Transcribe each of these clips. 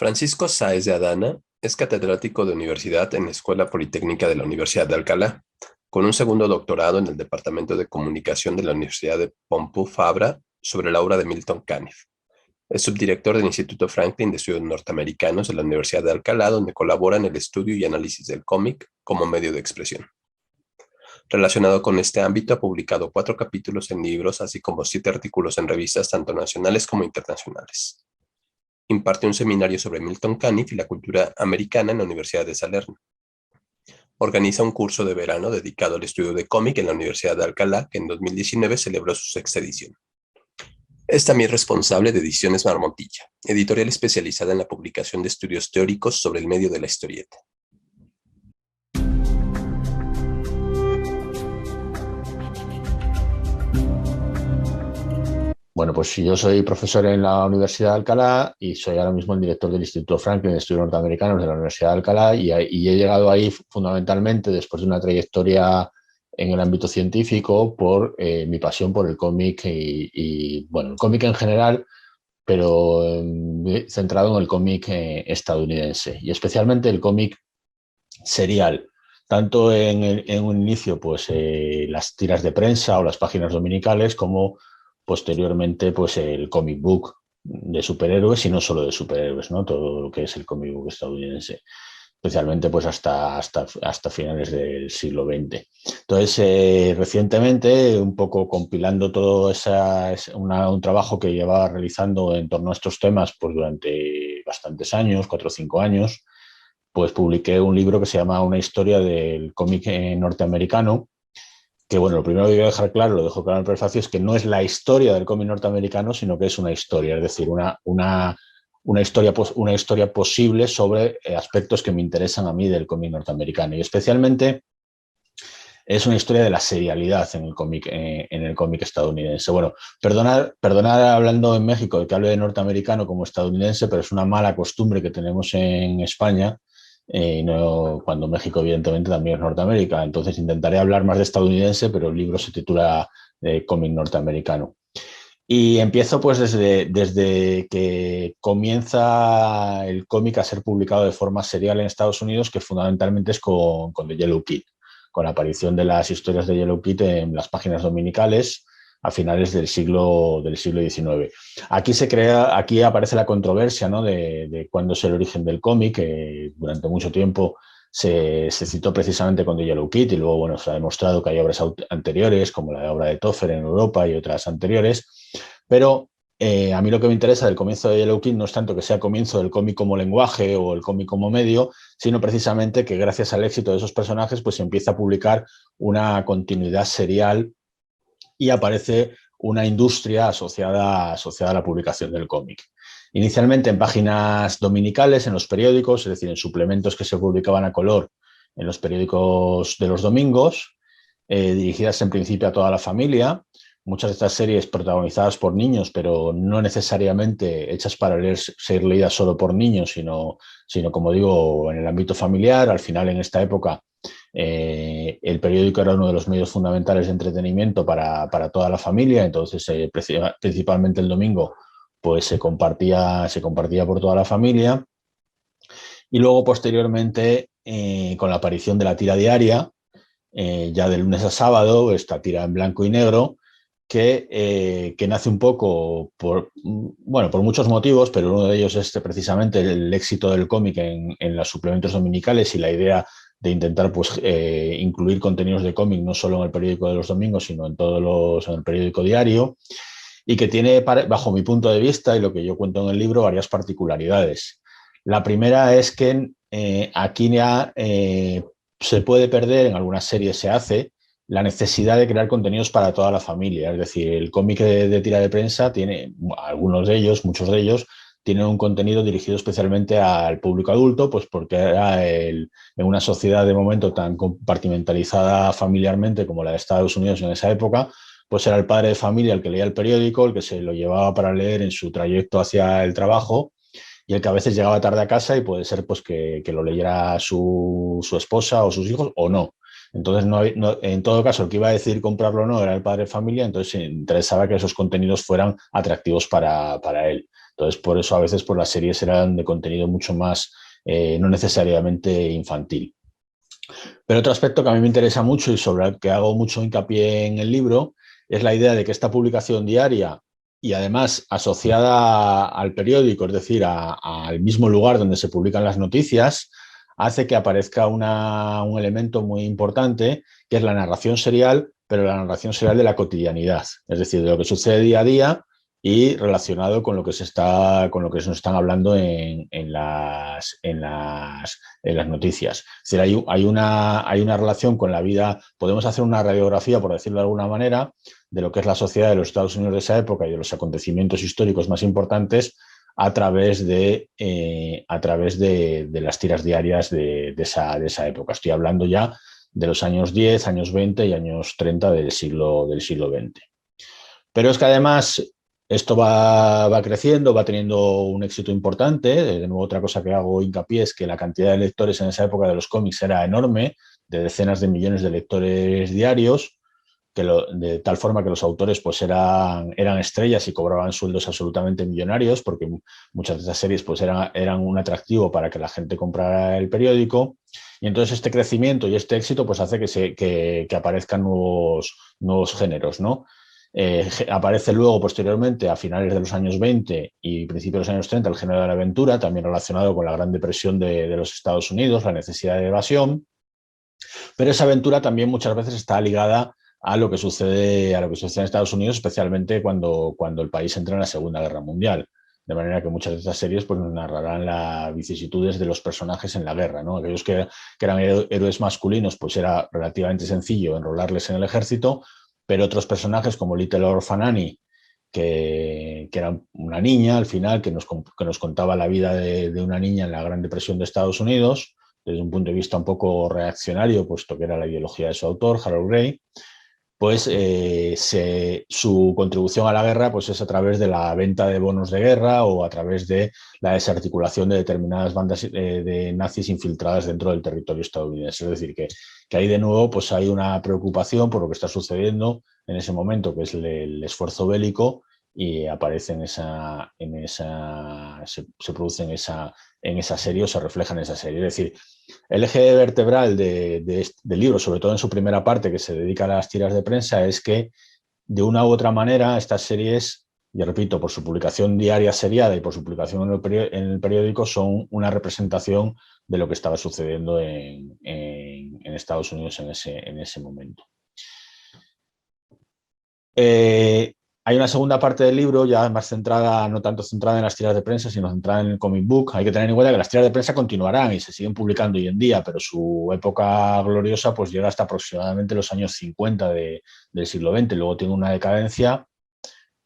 Francisco Sáez de Adana es catedrático de universidad en la Escuela Politécnica de la Universidad de Alcalá, con un segundo doctorado en el Departamento de Comunicación de la Universidad de Pompeu Fabra sobre la obra de Milton Caniff. Es subdirector del Instituto Franklin de Estudios Norteamericanos de la Universidad de Alcalá, donde colabora en el estudio y análisis del cómic como medio de expresión. Relacionado con este ámbito, ha publicado 4 capítulos en libros, así como 7 artículos en revistas tanto nacionales como internacionales. Imparte un seminario sobre Milton Caniff y la cultura americana en la Universidad de Salerno. Organiza un curso de verano dedicado al estudio de cómic en la Universidad de Alcalá, que en 2019 celebró su 6ª edición. Es también responsable de Ediciones Marmotilla, editorial especializada en la publicación de estudios teóricos sobre el medio de la historieta. Bueno, pues yo soy profesor en la Universidad de Alcalá y soy ahora mismo el director del Instituto Franklin de Estudios Norteamericanos de la Universidad de Alcalá y he llegado ahí fundamentalmente después de una trayectoria en el ámbito científico por mi pasión por el cómic bueno, el cómic en general, pero centrado en el cómic estadounidense y especialmente el cómic serial. Tanto en un inicio, pues las tiras de prensa o las páginas dominicales, como posteriormente, pues el comic book de superhéroes y no solo de superhéroes, ¿no? Todo lo que es el comic book estadounidense, especialmente pues hasta finales del siglo XX. Entonces, recientemente, un poco compilando todo un trabajo que llevaba realizando en torno a estos temas pues durante bastantes años, 4 o 5 años, pues publiqué un libro que se llama Una historia del cómic norteamericano, que bueno, lo primero que quiero dejar claro, lo dejo claro en el prefacio, es que no es la historia del cómic norteamericano, sino que es una historia, es decir, una historia posible sobre aspectos que me interesan a mí del cómic norteamericano. Y especialmente es una historia de la serialidad en el cómic estadounidense. Bueno, perdonar hablando en México de que hable de norteamericano como estadounidense, pero es una mala costumbre que tenemos en España, no, cuando México evidentemente también es Norteamérica. Entonces intentaré hablar más de estadounidense, pero el libro se titula Cómic norteamericano. Y empiezo pues desde que comienza el cómic a ser publicado de forma serial en Estados Unidos, que fundamentalmente es con The Yellow Kid, con la aparición de las historias de Yellow Kid en las páginas dominicales a finales del siglo XIX. Aquí aparece la controversia, ¿no?, de cuándo es el origen del cómic, que durante mucho tiempo se citó precisamente con The Yellow Kid y luego bueno, se ha demostrado que hay obras anteriores, como la obra de Toffer en Europa y otras anteriores, pero a mí lo que me interesa del comienzo de Yellow Kid no es tanto que sea comienzo del cómic como lenguaje o el cómic como medio, sino precisamente que gracias al éxito de esos personajes pues se empieza a publicar una continuidad serial y aparece una industria asociada a la publicación del cómic. Inicialmente en páginas dominicales, en los periódicos, es decir, en suplementos que se publicaban a color en los periódicos de los domingos, dirigidas en principio a toda la familia. Muchas de estas series protagonizadas por niños, pero no necesariamente hechas para ser leídas solo por niños, sino, como digo, en el ámbito familiar. Al final, en esta época, el periódico era uno de los medios fundamentales de entretenimiento para toda la familia. Entonces, principalmente el domingo, pues se compartía por toda la familia. Y luego, posteriormente, con la aparición de la tira diaria, ya de lunes a sábado, esta tira en blanco y negro, que nace un poco por muchos motivos, pero uno de ellos es precisamente el éxito del cómic en los suplementos dominicales y la idea de intentar pues, incluir contenidos de cómic no solo en el periódico de los domingos, sino en el periódico diario, y que tiene, bajo mi punto de vista y lo que yo cuento en el libro, varias particularidades. La primera es que aquí ya se puede perder, en algunas series se hace, la necesidad de crear contenidos para toda la familia. Es decir, el cómic de tira de prensa tiene, muchos de ellos, tienen un contenido dirigido especialmente al público adulto, pues porque era en una sociedad de momento tan compartimentalizada familiarmente como la de Estados Unidos en esa época, pues era el padre de familia el que leía el periódico, el que se lo llevaba para leer en su trayecto hacia el trabajo, y el que a veces llegaba tarde a casa y puede ser pues que lo leyera su esposa o sus hijos o no. Entonces, en todo caso, el que iba a decidir comprarlo o no era el padre de familia, entonces se interesaba que esos contenidos fueran atractivos para él. Entonces, por eso a veces pues, las series eran de contenido mucho más, no necesariamente infantil. Pero otro aspecto que a mí me interesa mucho y sobre el que hago mucho hincapié en el libro es la idea de que esta publicación diaria y además asociada al periódico, es decir, al mismo lugar donde se publican las noticias, hace que aparezca un elemento muy importante, que es la narración serial, pero la narración serial de la cotidianidad, es decir, de lo que sucede día a día y relacionado con lo que con lo que se nos están hablando en las noticias. Es decir, hay una relación con la vida, podemos hacer una radiografía, por decirlo de alguna manera, de lo que es la sociedad de los Estados Unidos de esa época y de los acontecimientos históricos más importantes a través de las tiras diarias de esa época. Estoy hablando ya de los años 10, años 20 y años 30 del siglo XX. Pero es que además esto va creciendo, va teniendo un éxito importante. De nuevo, otra cosa que hago hincapié es que la cantidad de lectores en esa época de los cómics era enorme, de decenas de millones de lectores diarios, de tal forma que los autores pues eran estrellas y cobraban sueldos absolutamente millonarios, porque muchas de esas series pues eran un atractivo para que la gente comprara el periódico. Y entonces este crecimiento y este éxito pues hace que aparezcan nuevos géneros, ¿no? Aparece luego, posteriormente, a finales de los años 20 y principios de los años 30, el género de la aventura, también relacionado con la Gran Depresión de los Estados Unidos, la necesidad de evasión. Pero esa aventura también muchas veces está ligada a lo que sucede en Estados Unidos, especialmente cuando el país entra en la Segunda Guerra Mundial. De manera que muchas de estas series pues, nos narrarán las vicisitudes de los personajes en la guerra, ¿no? Aquellos que eran héroes masculinos, pues era relativamente sencillo enrolarles en el ejército, pero otros personajes como Little Orphan Annie, que era una niña al final, que nos contaba la vida de una niña en la Gran Depresión de Estados Unidos, desde un punto de vista un poco reaccionario, puesto que era la ideología de su autor, Harold Gray, pues su contribución a la guerra pues, es a través de la venta de bonos de guerra o a través de la desarticulación de determinadas bandas de nazis infiltradas dentro del territorio estadounidense. Es decir, que ahí de nuevo pues, hay una preocupación por lo que está sucediendo en ese momento, que es el esfuerzo bélico, y aparece se produce en esa serie o se refleja en esa serie. Es decir, el eje vertebral del libro, sobre todo en su primera parte, que se dedica a las tiras de prensa, es que de una u otra manera estas series, y repito, por su publicación diaria seriada y por su publicación en el periódico, son una representación de lo que estaba sucediendo en Estados Unidos en ese momento. Hay una segunda parte del libro ya más centrada, no tanto centrada en las tiras de prensa, sino centrada en el comic book. Hay que tener en cuenta que las tiras de prensa continuarán y se siguen publicando hoy en día, pero su época gloriosa pues llega hasta aproximadamente los años 50 del siglo XX. Luego tiene una decadencia,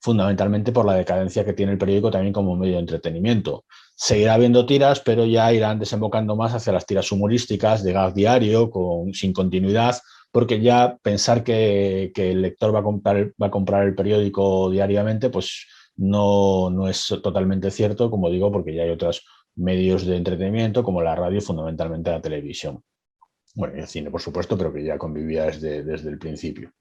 fundamentalmente por la decadencia que tiene el periódico también como medio de entretenimiento. Seguirá habiendo tiras, pero ya irán desembocando más hacia las tiras humorísticas de gag diario, sin continuidad, porque ya pensar que el lector va a comprar el periódico diariamente, pues no es totalmente cierto, como digo, porque ya hay otros medios de entretenimiento, como la radio, fundamentalmente la televisión. Bueno, y el cine, por supuesto, pero que ya convivía desde el principio.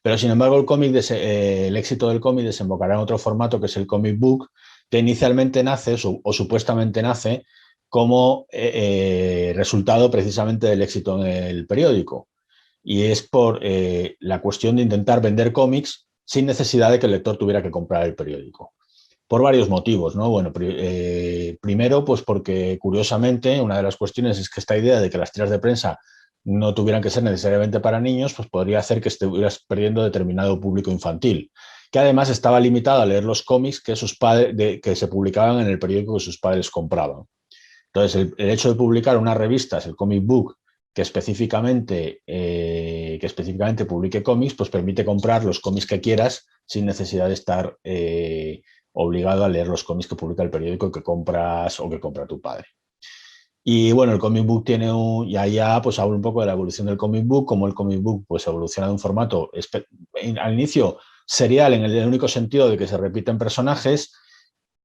Pero, sin embargo, el éxito del cómic desembocará en otro formato, que es el comic book, que inicialmente nace, o supuestamente nace, como resultado precisamente del éxito en el periódico. Y es por la cuestión de intentar vender cómics sin necesidad de que el lector tuviera que comprar el periódico. Por varios motivos, ¿no? Bueno, primero, pues porque curiosamente una de las cuestiones es que esta idea de que las tiras de prensa no tuvieran que ser necesariamente para niños, pues podría hacer que estuvieras perdiendo determinado público infantil, que además estaba limitado a leer los cómics que se publicaban en el periódico que sus padres compraban. Entonces, el hecho de publicar unas revistas, el comic book, que específicamente publique cómics, pues permite comprar los cómics que quieras sin necesidad de estar obligado a leer los cómics que publica el periódico que compras o que compra tu padre. Y bueno, el comic book tiene ya pues hablo un poco de la evolución del comic book, como el comic book pues evoluciona de un formato al inicio serial en el único sentido de que se repiten personajes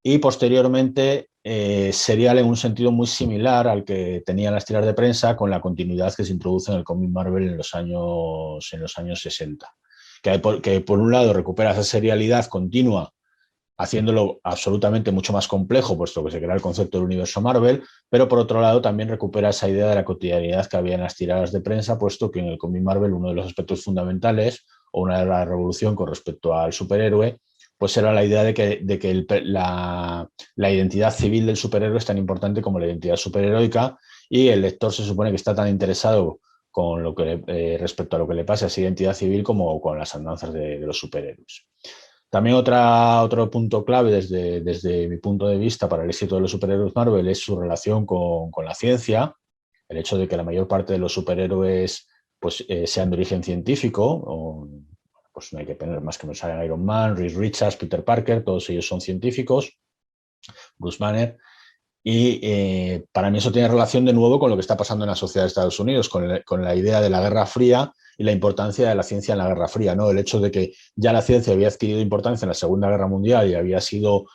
y posteriormente serial en un sentido muy similar al que tenían las tiras de prensa, con la continuidad que se introduce en el cómic Marvel en los años 60. Que por un lado recupera esa serialidad continua, haciéndolo absolutamente mucho más complejo, puesto que se crea el concepto del universo Marvel, pero por otro lado también recupera esa idea de la cotidianidad que había en las tiradas de prensa, puesto que en el cómic Marvel uno de los aspectos fundamentales, o una de la revolución con respecto al superhéroe, pues era la idea la identidad civil del superhéroe es tan importante como la identidad superheroica, y el lector se supone que está tan interesado con lo que, respecto a lo que le pasa a esa identidad civil como con las andanzas de los superhéroes. También otro punto clave desde mi punto de vista para el éxito de los superhéroes Marvel es su relación con la ciencia, el hecho de que la mayor parte de los superhéroes pues, sean de origen científico, pues no hay que tener más que pensar en Iron Man, Reed Richards, Peter Parker, todos ellos son científicos, Bruce Banner. Y para mí eso tiene relación de nuevo con lo que está pasando en la sociedad de Estados Unidos, con la idea de la Guerra Fría y la importancia de la ciencia en la Guerra Fría, ¿no? El hecho de que ya la ciencia había adquirido importancia en la Segunda Guerra Mundial y había sido,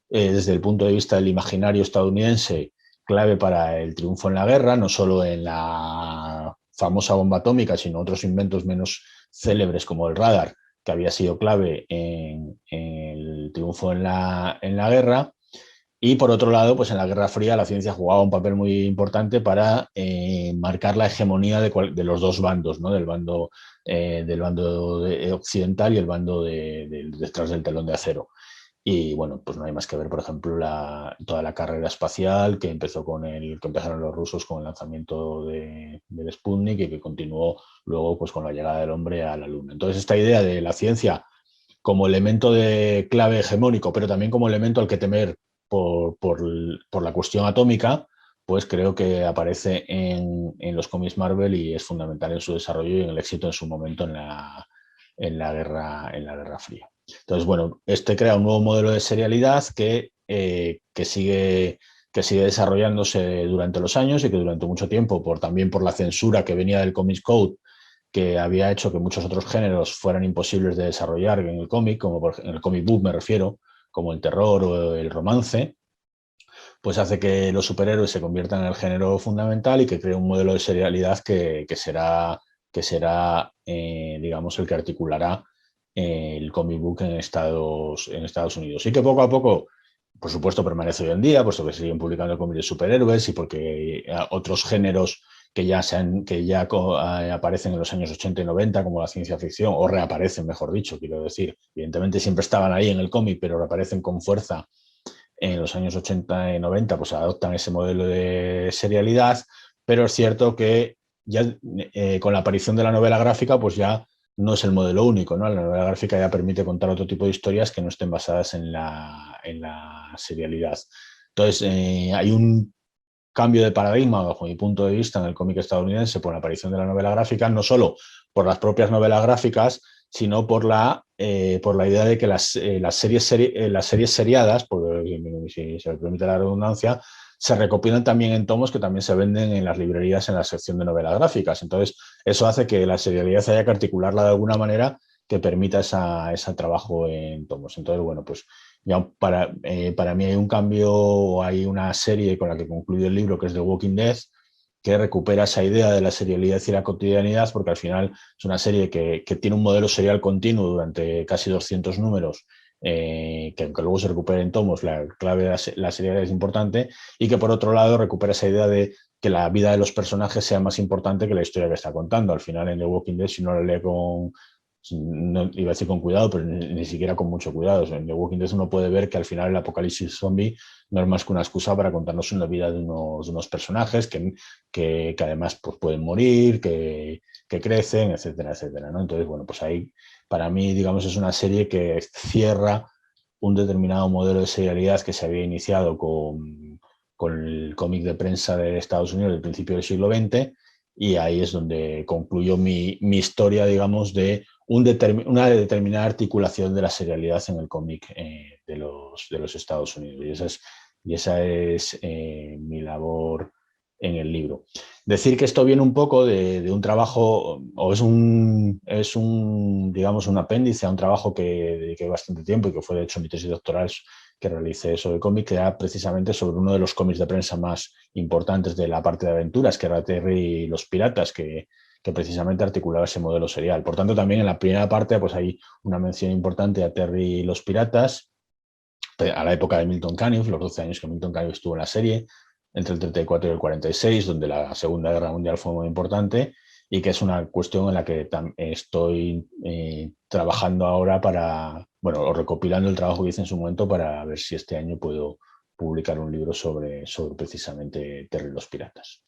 desde el punto de vista del imaginario estadounidense, clave para el triunfo en la guerra, no solo en la famosa bomba atómica, sino otros inventos menos célebres como el radar, que había sido clave en el triunfo en la guerra. Y por otro lado, pues en la Guerra Fría la ciencia jugaba un papel muy importante para marcar la hegemonía de los dos bandos, ¿no? Del bando occidental y el bando detrás del telón de acero. Y bueno, pues no hay más que ver, por ejemplo, toda la carrera espacial que que empezaron los rusos con el lanzamiento del Sputnik y que continuó luego pues con la llegada del hombre a la Luna. Entonces, esta idea de la ciencia como elemento de clave hegemónico, pero también como elemento al que temer por la cuestión atómica, pues creo que aparece en los cómics Marvel y es fundamental en su desarrollo y en el éxito en su momento en la Guerra Fría. Entonces, bueno, este crea un nuevo modelo de serialidad que sigue desarrollándose durante los años y que durante mucho tiempo, también por la censura que venía del Comics Code, que había hecho que muchos otros géneros fueran imposibles de desarrollar en el cómic, en el comic book me refiero, como el terror o el romance, pues hace que los superhéroes se conviertan en el género fundamental y que cree un modelo de serialidad que será digamos, el que articulará el comic book en Estados Unidos. Y que poco a poco, por supuesto, permanece hoy en día, puesto que siguen publicando cómics de superhéroes y porque otros géneros que ya aparecen en los años 80 y 90, como la ciencia ficción, o reaparecen, mejor dicho, quiero decir. Evidentemente siempre estaban ahí en el cómic, pero reaparecen con fuerza en los años 80 y 90, pues adoptan ese modelo de serialidad, pero es cierto que ya con la aparición de la novela gráfica, pues ya no es el modelo único, ¿no? La novela gráfica ya permite contar otro tipo de historias que no estén basadas en la serialidad. Entonces, hay un cambio de paradigma, bajo mi punto de vista, en el cómic estadounidense por la aparición de la novela gráfica, no solo por las propias novelas gráficas, sino por la idea de que las series seriadas, si se me permite la redundancia, se recopilan también en tomos que también se venden en las librerías en la sección de novelas gráficas. Entonces, eso hace que la serialidad haya que articularla de alguna manera que permita ese trabajo en tomos. Entonces, bueno, pues ya para mí hay un cambio, o hay una serie con la que concluye el libro, que es The Walking Dead, que recupera esa idea de la serialidad y la cotidianidad, porque al final es una serie que tiene un modelo serial continuo durante casi 200 números, que aunque luego se recupere en tomos, la clave de la serialidad es importante, y que por otro lado recupera esa idea de que la vida de los personajes sea más importante que la historia que está contando. Al final en The Walking Dead, si no lo lee no iba a decir con cuidado, pero ni siquiera con mucho cuidado. O sea, en The Walking Dead uno puede ver que al final el apocalipsis zombie no es más que una excusa para contarnos una vida de unos personajes que además pues, pueden morir, que crecen, etcétera, etcétera, ¿no? Entonces, bueno, pues ahí para mí, digamos, es una serie que cierra un determinado modelo de serialidad que se había iniciado con el cómic de prensa de Estados Unidos del principio del siglo XX, y ahí es donde concluyó mi historia, digamos, de una determinada articulación de la serialidad en el cómic de los Estados Unidos. Y esa es mi labor en el libro. Decir que esto viene un poco de un trabajo, o digamos, un apéndice a un trabajo que dediqué bastante tiempo y que fue, de hecho, mi tesis doctoral que realicé sobre cómic, que era precisamente sobre uno de los cómics de prensa más importantes de la parte de aventuras, que era Terry y los piratas, que precisamente articulaba ese modelo serial. Por tanto, también en la primera parte pues hay una mención importante a Terry y los piratas, a la época de Milton Caniff, los 12 años que Milton Caniff estuvo en la serie, entre el 34 y el 46, donde la Segunda Guerra Mundial fue muy importante, y que es una cuestión en la que estoy trabajando ahora o recopilando el trabajo que hice en su momento para ver si este año puedo publicar un libro sobre precisamente Terry y los piratas.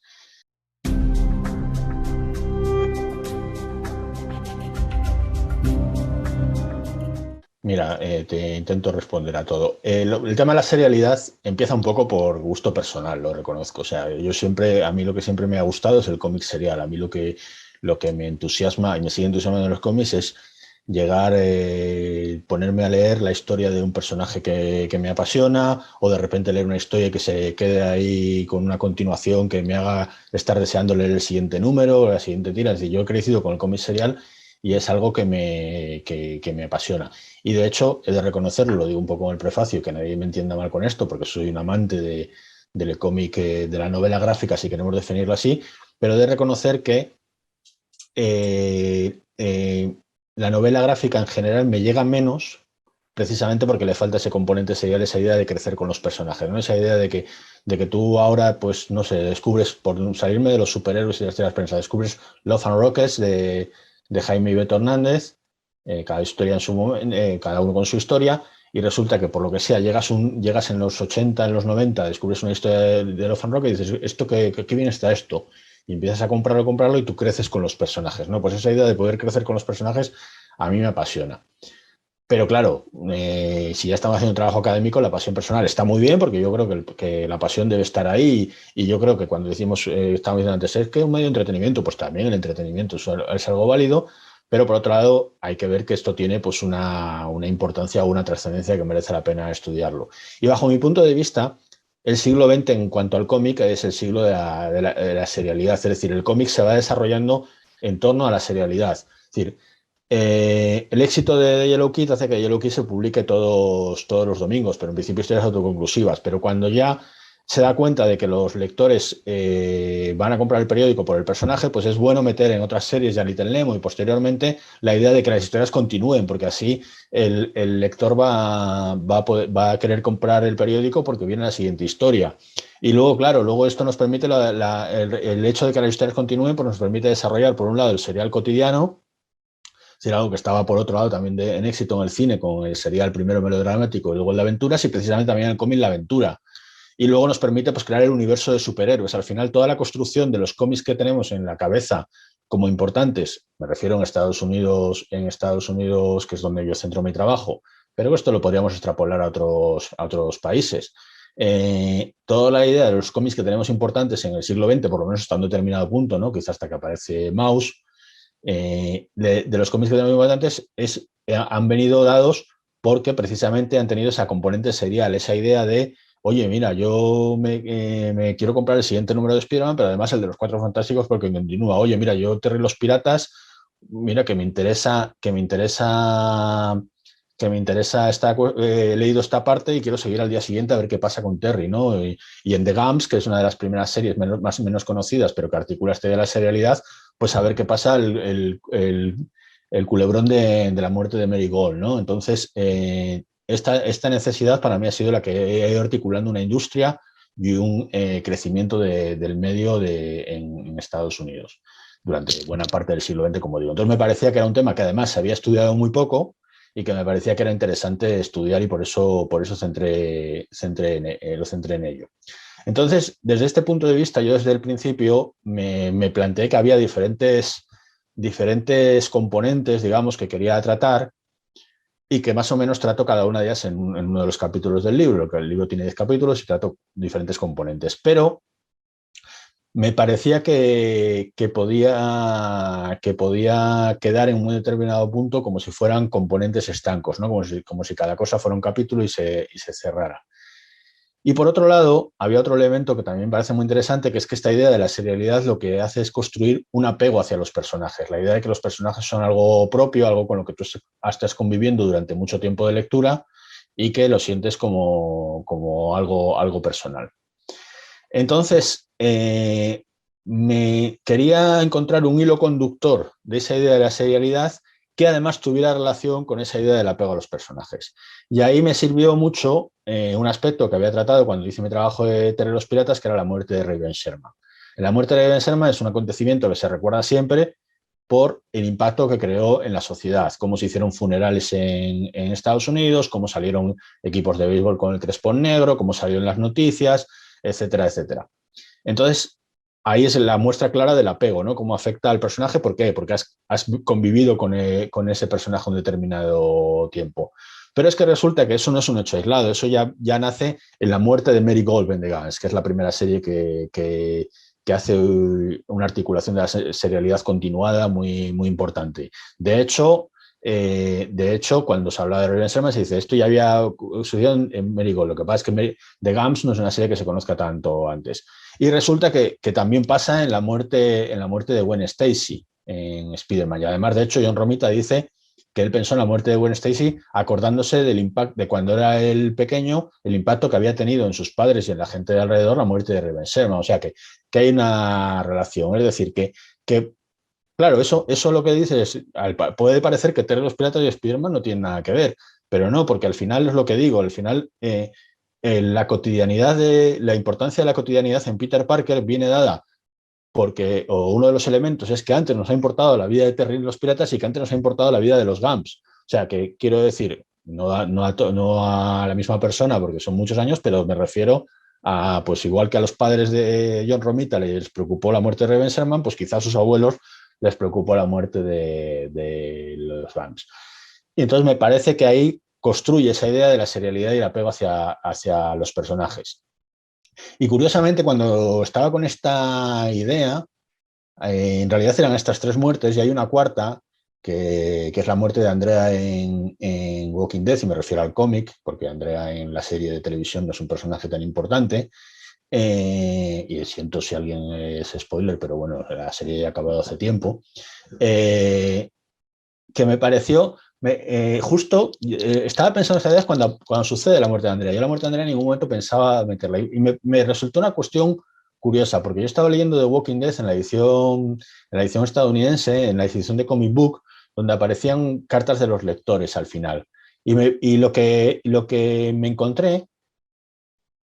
Mira, te intento responder a todo. El tema de la serialidad empieza un poco por gusto personal, lo reconozco. O sea, a mí lo que siempre me ha gustado es el cómic serial. A mí lo que me entusiasma y me sigue entusiasmando en los cómics es llegar, ponerme a leer la historia de un personaje que me apasiona, o de repente leer una historia que se quede ahí con una continuación que me haga estar deseando leer el siguiente número o la siguiente tira. Es decir, yo he crecido con el cómic serial y es algo que me apasiona. Y de hecho, he de reconocerlo, lo digo un poco en el prefacio, que nadie me entienda mal con esto, porque soy un amante del cómic, de la novela gráfica, si queremos definirlo así, pero he de reconocer que la novela gráfica en general me llega menos precisamente porque le falta ese componente serial, esa idea de crecer con los personajes, ¿no? Esa idea de que tú ahora, pues, no sé, descubres, por salirme de los superhéroes y las tiras prensa, descubres Love and Rockets de Jaime y Beto Hernández, cada historia en su momento, cada uno con su historia, y resulta que por lo que sea llegas en los 80, en los 90, descubres una historia de Love and Rockets y dices, ¿esto qué bien está esto? Y empiezas a comprarlo y tú creces con los personajes, ¿no? Pues esa idea de poder crecer con los personajes a mí me apasiona. Pero claro, si ya estamos haciendo un trabajo académico, la pasión personal está muy bien, porque yo creo que la pasión debe estar ahí, y yo creo que cuando decimos, estamos diciendo antes, es que un medio de entretenimiento, pues también el entretenimiento es algo válido, pero por otro lado hay que ver que esto tiene pues una importancia o una trascendencia que merece la pena estudiarlo. Y bajo mi punto de vista, el siglo XX en cuanto al cómic es el siglo de la serialidad, es decir, el cómic se va desarrollando en torno a la serialidad. Es decir, el éxito de Yellow Kid hace que Yellow Kid se publique todos los domingos, pero en principio historias autoconclusivas. Pero cuando ya se da cuenta de que los lectores van a comprar el periódico por el personaje, pues es bueno meter en otras series de Little Nemo y posteriormente la idea de que las historias continúen, porque así el lector va a querer comprar el periódico porque viene la siguiente historia. Y luego, claro, luego esto nos permite, el hecho de que las historias continúen, pues nos permite desarrollar, por un lado, el serial cotidiano, es decir, algo que estaba por otro lado también en éxito en el cine, con el serial primero melodramático y luego el de aventuras, y precisamente también el cómic La Aventura. Y luego nos permite pues, crear el universo de superhéroes. Al final, toda la construcción de los cómics que tenemos en la cabeza como importantes, me refiero en Estados Unidos, que es donde yo centro mi trabajo, pero esto lo podríamos extrapolar a otros países. Toda la idea de los cómics que tenemos importantes en el siglo XX, por lo menos hasta un determinado punto, ¿no? Quizás hasta que aparece Maus, de los cómics que tenemos importantes han venido dados porque precisamente han tenido esa componente serial, esa idea de, oye, mira, yo me quiero comprar el siguiente número de Spider-Man, pero además el de los Cuatro Fantásticos porque continúa. Oye, mira, yo Terry los Piratas, mira, que me interesa, he leído esta parte y quiero seguir al día siguiente a ver qué pasa con Terry, ¿no? Y en The Gumps, que es una de las primeras series más o menos conocidas, pero que articula esta idea de la serialidad, pues a ver qué pasa el culebrón de la muerte de Mary Gold, ¿no? Entonces, esta necesidad para mí ha sido la que ha ido articulando una industria y un crecimiento del medio en Estados Unidos durante buena parte del siglo XX, como digo. Entonces me parecía que era un tema que además se había estudiado muy poco y que me parecía que era interesante estudiar, y por eso lo centré en ello. Entonces, desde este punto de vista, yo desde el principio me planteé que había diferentes componentes, digamos, que quería tratar, y que más o menos trato cada una de ellas en uno de los capítulos del libro, que el libro tiene 10 capítulos y trato diferentes componentes. Pero me parecía que podía quedar en un determinado punto como si fueran componentes estancos, ¿no? Como si cada cosa fuera un capítulo y se cerrara. Y por otro lado, había otro elemento que también me parece muy interesante, que es que esta idea de la serialidad lo que hace es construir un apego hacia los personajes. La idea de que los personajes son algo propio, algo con lo que tú estás conviviendo durante mucho tiempo de lectura, y que lo sientes como algo personal. Entonces, me quería encontrar un hilo conductor de esa idea de la serialidad que además tuviera relación con esa idea del apego a los personajes. Y ahí me sirvió mucho un aspecto que había tratado cuando hice mi trabajo de Terror de los Piratas, que era la muerte de Raven Sherman. La muerte de Raven Sherman es un acontecimiento que se recuerda siempre por el impacto que creó en la sociedad, cómo se hicieron funerales en Estados Unidos, cómo salieron equipos de béisbol con el crespón negro, cómo salieron las noticias, etcétera, etcétera. Entonces, ahí es la muestra clara del apego, ¿no? Cómo afecta al personaje. ¿Por qué? Porque has convivido con ese personaje un determinado tiempo. Pero es que resulta que eso no es un hecho aislado, eso ya nace en la muerte de Mary Goldman de Gans, que es la primera serie que hace una articulación de la serialidad continuada muy importante. De hecho, cuando se habla de Raven Sherman, se dice esto ya había sucedido en Marigold. Lo que pasa es que The Gams no es una serie que se conozca tanto antes. Y resulta que también pasa en la muerte de Gwen Stacy en Spider-Man. Y además, de hecho, John Romita dice que él pensó en la muerte de Gwen Stacy acordándose del impacto de cuando era el pequeño, el impacto que había tenido en sus padres y en la gente de alrededor la muerte de Raven Sherman. O sea que hay una relación. Es decir, que claro, eso lo que dices, puede parecer que Terry los Piratas y Spider-Man no tienen nada que ver, pero no, porque al final es lo que digo, al final la cotidianidad la importancia de la cotidianidad en Peter Parker viene dada porque, o uno de los elementos es que antes nos ha importado la vida de Terry y los Piratas y que antes nos ha importado la vida de los Gumps. O sea, que quiero decir, no a la misma persona porque son muchos años, pero me refiero a, pues igual que a los padres de John Romita les preocupó la muerte de Raven Sherman, pues quizás a sus abuelos les preocupó la muerte de los Gumps. Y entonces me parece que ahí construye esa idea de la serialidad y el apego hacia los personajes. Y curiosamente, cuando estaba con esta idea, en realidad eran estas tres muertes y hay una cuarta, que es la muerte de Andrea en Walking Dead, y me refiero al cómic, porque Andrea en la serie de televisión no es un personaje tan importante. Y siento si alguien es spoiler, pero bueno, la serie ha acabado hace tiempo. Que me pareció, justo, estaba pensando esta idea cuando sucede la muerte de Andrea. Yo la muerte de Andrea en ningún momento pensaba meterla. Y me resultó una cuestión curiosa, porque yo estaba leyendo The Walking Dead en la edición estadounidense, en la edición de Comic Book, donde aparecían cartas de los lectores al final. Y lo que me encontré,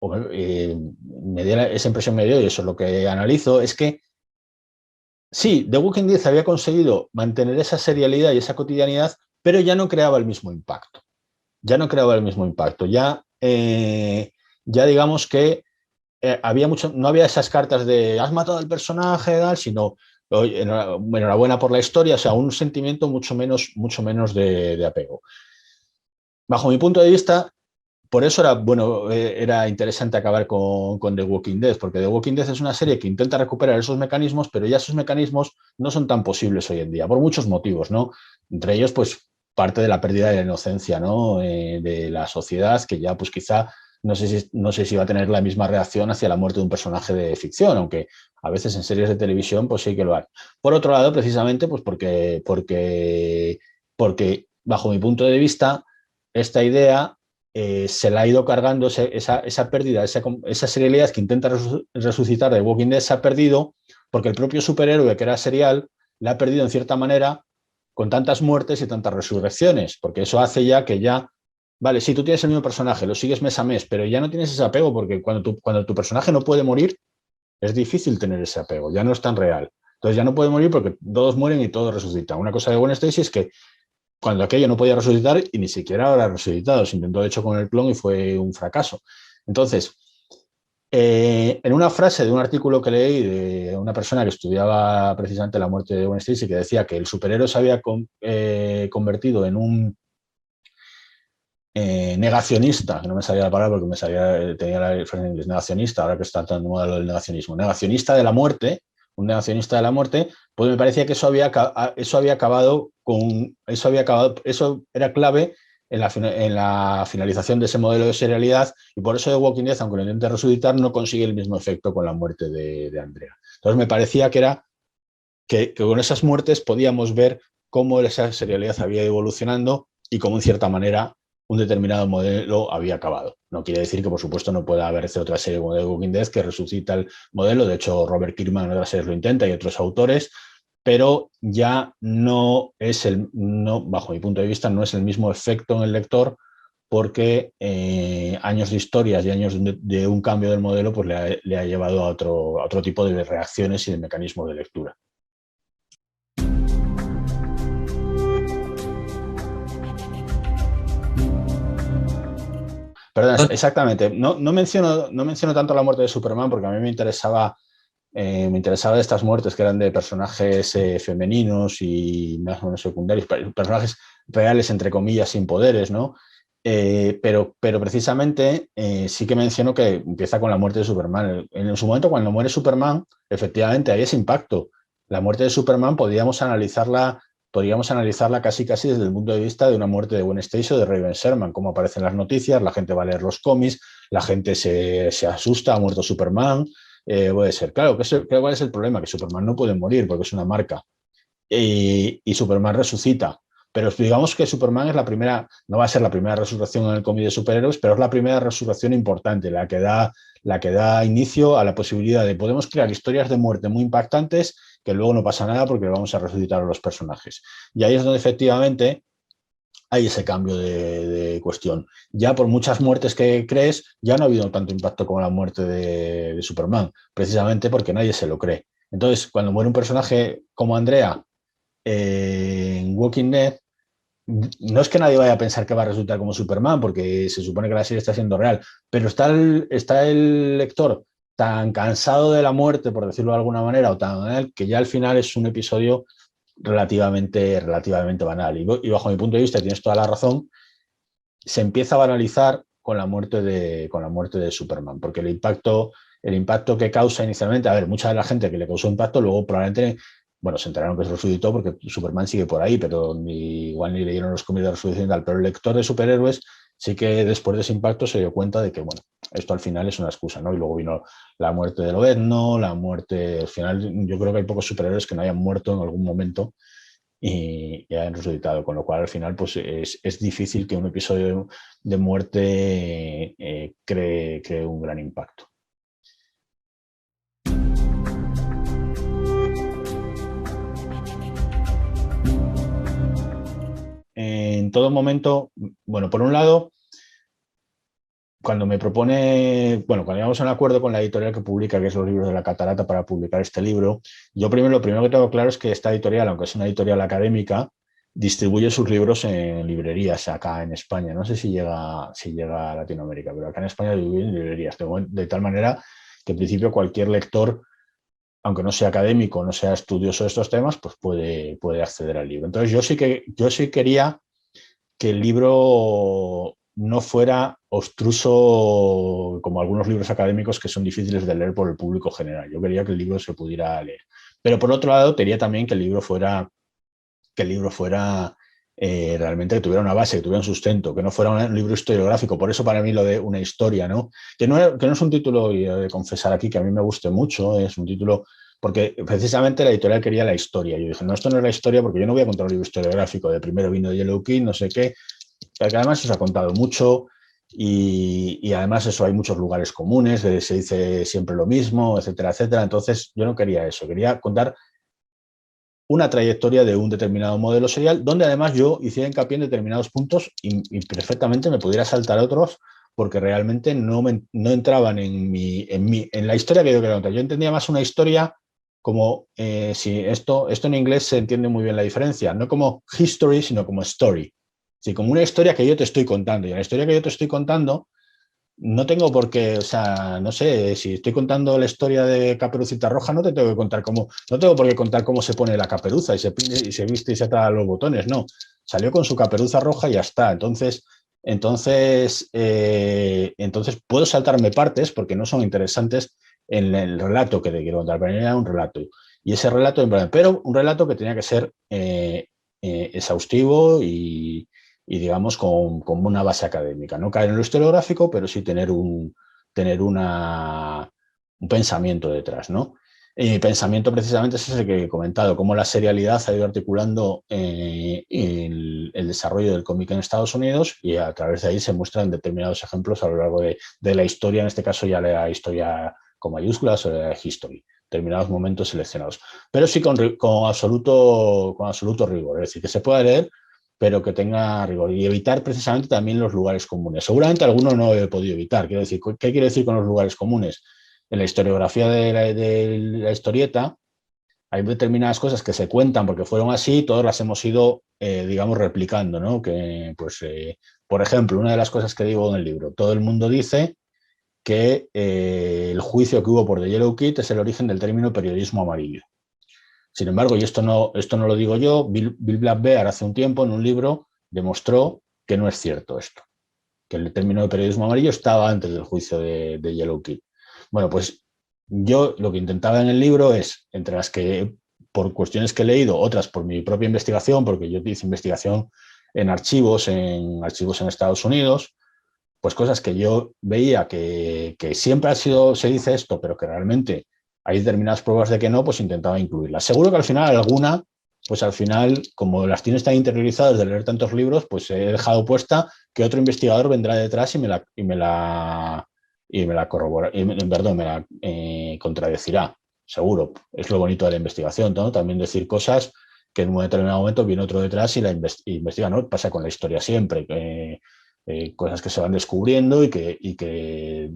esa impresión me dio, y eso es lo que analizo, es que sí, The Walking Dead había conseguido mantener esa serialidad y esa cotidianidad, pero ya no creaba el mismo impacto. Ya no creaba el mismo impacto. Ya digamos que no había esas cartas de has matado al personaje, sino enhorabuena por la historia, o sea, un sentimiento mucho menos de apego. Bajo mi punto de vista, por eso era interesante acabar con The Walking Dead, porque The Walking Dead es una serie que intenta recuperar esos mecanismos, pero ya esos mecanismos no son tan posibles hoy en día, por muchos motivos, ¿no? Entre ellos, pues, parte de la pérdida de la inocencia, ¿no? De la sociedad, que ya, pues, quizá, no sé si va a tener la misma reacción hacia la muerte de un personaje de ficción, aunque a veces en series de televisión, pues sí que lo hay. Por otro lado, precisamente, pues porque bajo mi punto de vista, esta idea se la ha ido cargando esa pérdida, esa serialidad que intenta resucitar de Walking Dead se ha perdido porque el propio superhéroe que era serial la ha perdido en cierta manera con tantas muertes y tantas resurrecciones, porque eso hace vale, sí, tú tienes el mismo personaje, lo sigues mes a mes, pero ya no tienes ese apego porque cuando tu personaje no puede morir, es difícil tener ese apego, ya no es tan real. Entonces ya no puede morir porque todos mueren y todos resucitan. Una cosa de Gwen Stacy es que cuando aquello no podía resucitar y ni siquiera habrá resucitado. Se intentó de hecho con el clon y fue un fracaso. Entonces, en una frase de un artículo que leí de una persona que estudiaba precisamente la muerte de Gwen Stacy, que decía que el superhéroe se había convertido en un negacionista, que no me salía la palabra porque tenía la frase en inglés, negacionista, ahora que está tan de moda lo del negacionismo, negacionista de la muerte, un negacionista de la muerte, pues me parecía que eso había acabado, eso era clave en la finalización de ese modelo de serialidad, y por eso The Walking Dead, aunque lo intente resucitar, no consigue el mismo efecto con la muerte de Andrea. Entonces me parecía que con esas muertes podíamos ver cómo esa serialidad había ido evolucionando y cómo en cierta manera un determinado modelo había acabado. No quiere decir que, por supuesto, no pueda haberse otra serie como The Walking Dead que resucita el modelo. De hecho, Robert Kirkman en otras series lo intenta y otros autores, pero ya no es bajo mi punto de vista, no es el mismo efecto en el lector, porque años de historias y años de un cambio del modelo pues le ha llevado a otro tipo de reacciones y de mecanismos de lectura. Perdón, exactamente. No menciono tanto la muerte de Superman porque a mí me interesaba de estas muertes que eran de personajes femeninos y más o menos secundarios, personajes reales, entre comillas, sin poderes, ¿no? Pero precisamente sí que menciono que empieza con la muerte de Superman. En su momento, cuando muere Superman, efectivamente hay ese impacto. La muerte de Superman podríamos analizarla casi desde el punto de vista de una muerte de Gwen Stacy o de Raven Sherman, como aparecen las noticias, la gente va a leer los cómics, la gente se asusta, ha muerto Superman. Puede ser, claro, ¿cuál es el problema? Que Superman no puede morir porque es una marca y Superman resucita. Pero digamos que Superman es la primera, no va a ser la primera resurrección en el cómic de superhéroes, pero es la primera resurrección importante, la que da inicio a la posibilidad de podemos crear historias de muerte muy impactantes que luego no pasa nada porque vamos a resucitar a los personajes. Y ahí es donde efectivamente hay ese cambio de cuestión. Ya por muchas muertes que crees, ya no ha habido tanto impacto como la muerte de Superman, precisamente porque nadie se lo cree. Entonces, cuando muere un personaje como Andrea en Walking Dead, no es que nadie vaya a pensar que va a resultar como Superman, porque se supone que la serie está siendo real, pero está el lector tan cansado de la muerte, por decirlo de alguna manera, o tan que ya al final es un episodio relativamente banal. Y bajo mi punto de vista, tienes toda la razón, se empieza a banalizar con la muerte de Superman, porque el impacto que causa inicialmente, a ver, mucha de la gente que le causó impacto, luego probablemente, bueno, se enteraron que se resucitó porque Superman sigue por ahí, pero igual ni leyeron los cómics de resucitación y tal, pero el lector de superhéroes sí que después de ese impacto se dio cuenta de que, bueno, esto al final es una excusa, ¿no? Y luego vino la muerte de Lobezno, al final yo creo que hay pocos superhéroes que no hayan muerto en algún momento y hayan resucitado, con lo cual al final pues es difícil que un episodio de muerte cree un gran impacto. En todo momento, bueno, por un lado, cuando llegamos a un acuerdo con la editorial que publica, que es los libros de la Catarata, para publicar este libro, yo lo primero que tengo claro es que esta editorial, aunque es una editorial académica, distribuye sus libros en librerías acá en España. No sé si llega a Latinoamérica, pero acá en España distribuyen librerías, de tal manera que en principio cualquier lector, aunque no sea académico, no sea estudioso de estos temas, pues puede acceder al libro. Entonces yo sí quería que el libro no fuera obstruso como algunos libros académicos que son difíciles de leer por el público general. Yo quería que el libro se pudiera leer. Pero por otro lado, quería también que el libro fuera realmente que tuviera una base, que tuviera un sustento, que no fuera un libro historiográfico. Por eso para mí lo de una historia, ¿no? Que no es un título, y he de confesar aquí, que a mí me guste mucho, es un título porque precisamente la editorial quería la historia. Yo dije, no, esto no es la historia porque yo no voy a contar un libro historiográfico de primero vino de Yellow King, no sé qué, que además se ha contado mucho y además eso hay muchos lugares comunes, se dice siempre lo mismo, etcétera, etcétera. Entonces yo no quería eso, quería contar una trayectoria de un determinado modelo serial, donde además yo hiciera hincapié en determinados puntos y perfectamente me pudiera saltar otros porque realmente no entraban en la historia que yo quería contar. Yo entendía más una historia como, si esto en inglés se entiende muy bien la diferencia, no como history, sino como story. Sí, como una historia que yo te estoy contando. Y en la historia que yo te estoy contando, no tengo por qué, o sea, no sé, si estoy contando la historia de Caperucita Roja, no tengo por qué contar cómo se pone la caperuza y se viste y se ata los botones, no. Salió con su caperuza roja y ya está. Entonces puedo saltarme partes porque no son interesantes en el relato que te quiero contar, pero era un relato. Y ese relato, pero un relato que tenía que ser exhaustivo y digamos, con una base académica. No caer en lo historiográfico, pero sí tener un pensamiento detrás, ¿no? Y mi pensamiento precisamente es ese que he comentado, cómo la serialidad ha ido articulando el desarrollo del cómic en Estados Unidos y a través de ahí se muestran determinados ejemplos a lo largo de la historia, en este caso ya la historia con mayúsculas o la history, determinados momentos seleccionados. Pero sí con absoluto rigor, es decir, que se pueda leer, pero que tenga rigor y evitar precisamente también los lugares comunes. Seguramente alguno no he podido evitar. Quiero decir, ¿qué quiere decir con los lugares comunes? En la historiografía de la historieta hay determinadas cosas que se cuentan porque fueron así, todas las hemos ido, digamos, replicando, ¿no? Que, pues, por ejemplo, una de las cosas que digo en el libro, todo el mundo dice que el juicio que hubo por The Yellow Kid es el origen del término periodismo amarillo. Sin embargo, y esto no lo digo yo, Bill Blackbeard hace un tiempo en un libro demostró que no es cierto esto, que el término de periodismo amarillo estaba antes del juicio de Yellow Kid. Bueno, pues yo lo que intentaba en el libro es, entre las que por cuestiones que he leído, otras por mi propia investigación, porque yo hice investigación en archivos en Estados Unidos, pues cosas que yo veía que siempre ha sido, se dice esto, pero que realmente hay determinadas pruebas de que no, pues intentaba incluirlas. Seguro que al final alguna, pues al final, como las tienes tan interiorizadas de leer tantos libros, pues he dejado puesta que otro investigador vendrá detrás y me la corrobora, perdón, me la contradecirá. Seguro, es lo bonito de la investigación, ¿no? También decir cosas que en un determinado momento viene otro detrás y la investiga, ¿no? Pasa con la historia siempre. Cosas que se van descubriendo y que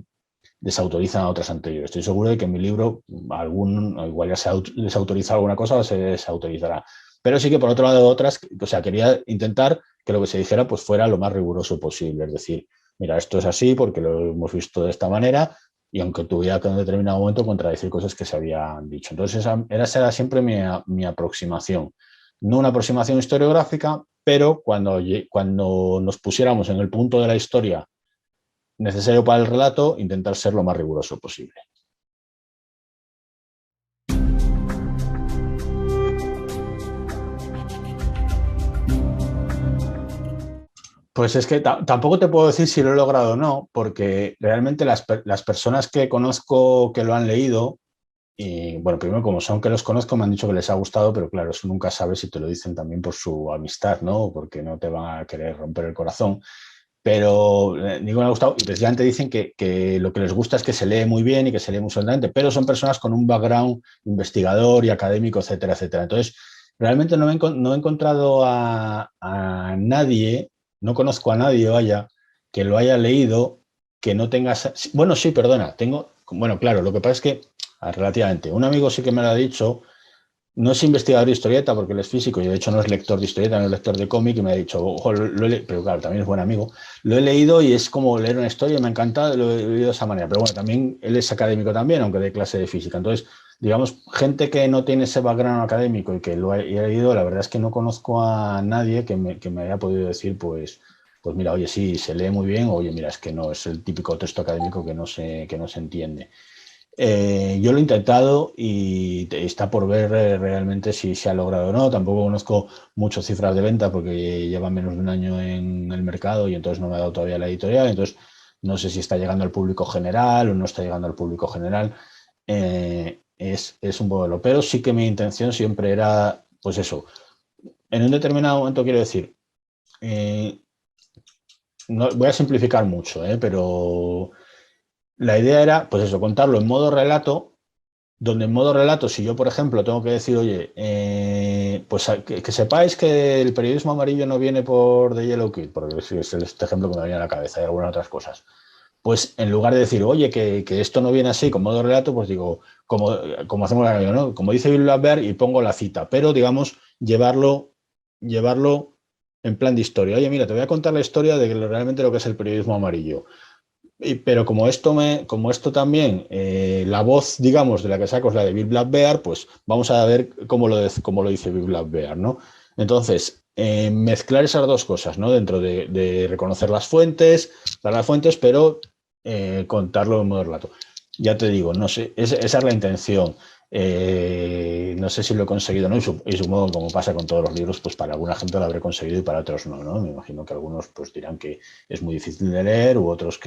desautorizan a otras anteriores. Estoy seguro de que en mi libro igual ya se desautoriza alguna cosa o se desautorizará. Pero sí que por otro lado otras, o sea, quería intentar que lo que se dijera pues fuera lo más riguroso posible. Es decir, mira, esto es así porque lo hemos visto de esta manera y aunque tuviera que en un determinado momento contradecir cosas que se habían dicho. Entonces esa era siempre mi aproximación. No una aproximación historiográfica, pero cuando nos pusiéramos en el punto de la historia necesario para el relato, intentar ser lo más riguroso posible. Pues es que tampoco te puedo decir si lo he logrado o no, porque realmente las personas que conozco que lo han leído, y bueno, primero como son que los conozco, me han dicho que les ha gustado, pero claro, eso nunca sabes si te lo dicen también por su amistad, ¿no? Porque no te van a querer romper el corazón. Pero digo, me ha gustado y precisamente dicen que lo que les gusta es que se lee muy bien y que se lee muy solamente, pero son personas con un background investigador y académico, etcétera, etcétera. Entonces, realmente no he encontrado a nadie, no conozco a nadie, vaya, que lo haya leído, que no tenga... Bueno, sí, perdona, bueno, claro, lo que pasa es que, relativamente, un amigo sí que me lo ha dicho. No es investigador de historieta porque él es físico y de hecho no es lector de historieta, no es lector de cómic y me ha dicho, ojo, pero claro, también es buen amigo, lo he leído y es como leer una historia y me ha encantado, lo he leído de esa manera, pero bueno, también él es académico también, aunque de clase de física, entonces, digamos, gente que no tiene ese background académico y que lo ha leído, la verdad es que no conozco a nadie que me haya podido decir, pues mira, oye, sí, se lee muy bien, oye, mira, es que no, es el típico texto académico que no se entiende. Yo lo he intentado y está por ver realmente si se ha logrado o no. Tampoco conozco muchas cifras de venta porque lleva menos de un año en el mercado y entonces no me ha dado todavía la editorial. Entonces no sé si está llegando al público general o no está llegando al público general. Es un modelo, pero sí que mi intención siempre era, pues eso, en un determinado momento quiero decir, no, voy a simplificar mucho, pero la idea era, pues eso, contarlo en modo relato, donde en modo relato, si yo, por ejemplo, tengo que decir, oye, pues que sepáis que el periodismo amarillo no viene por The Yellow Kid, porque es este ejemplo que me venía a la cabeza y algunas otras cosas. Pues en lugar de decir, oye, que esto no viene así con modo relato, pues digo, como hacemos la, ¿no? Como dice Bill Blackbeard y pongo la cita, pero digamos, llevarlo en plan de historia. Oye, mira, te voy a contar la historia de realmente lo que es el periodismo amarillo. Pero como esto también, la voz, digamos, de la que saco es la de Bill Blackbeard, pues vamos a ver cómo lo dice Bill Blackbeard, ¿no? Entonces, mezclar esas dos cosas, ¿no? Dentro de reconocer dar las fuentes, pero contarlo en modo relato. Ya te digo, no sé, esa es la intención. No sé si lo he conseguido o no, y supongo que como pasa con todos los libros, pues para alguna gente lo habré conseguido y para otros no, ¿no? Me imagino que algunos pues dirán que es muy difícil de leer, u otros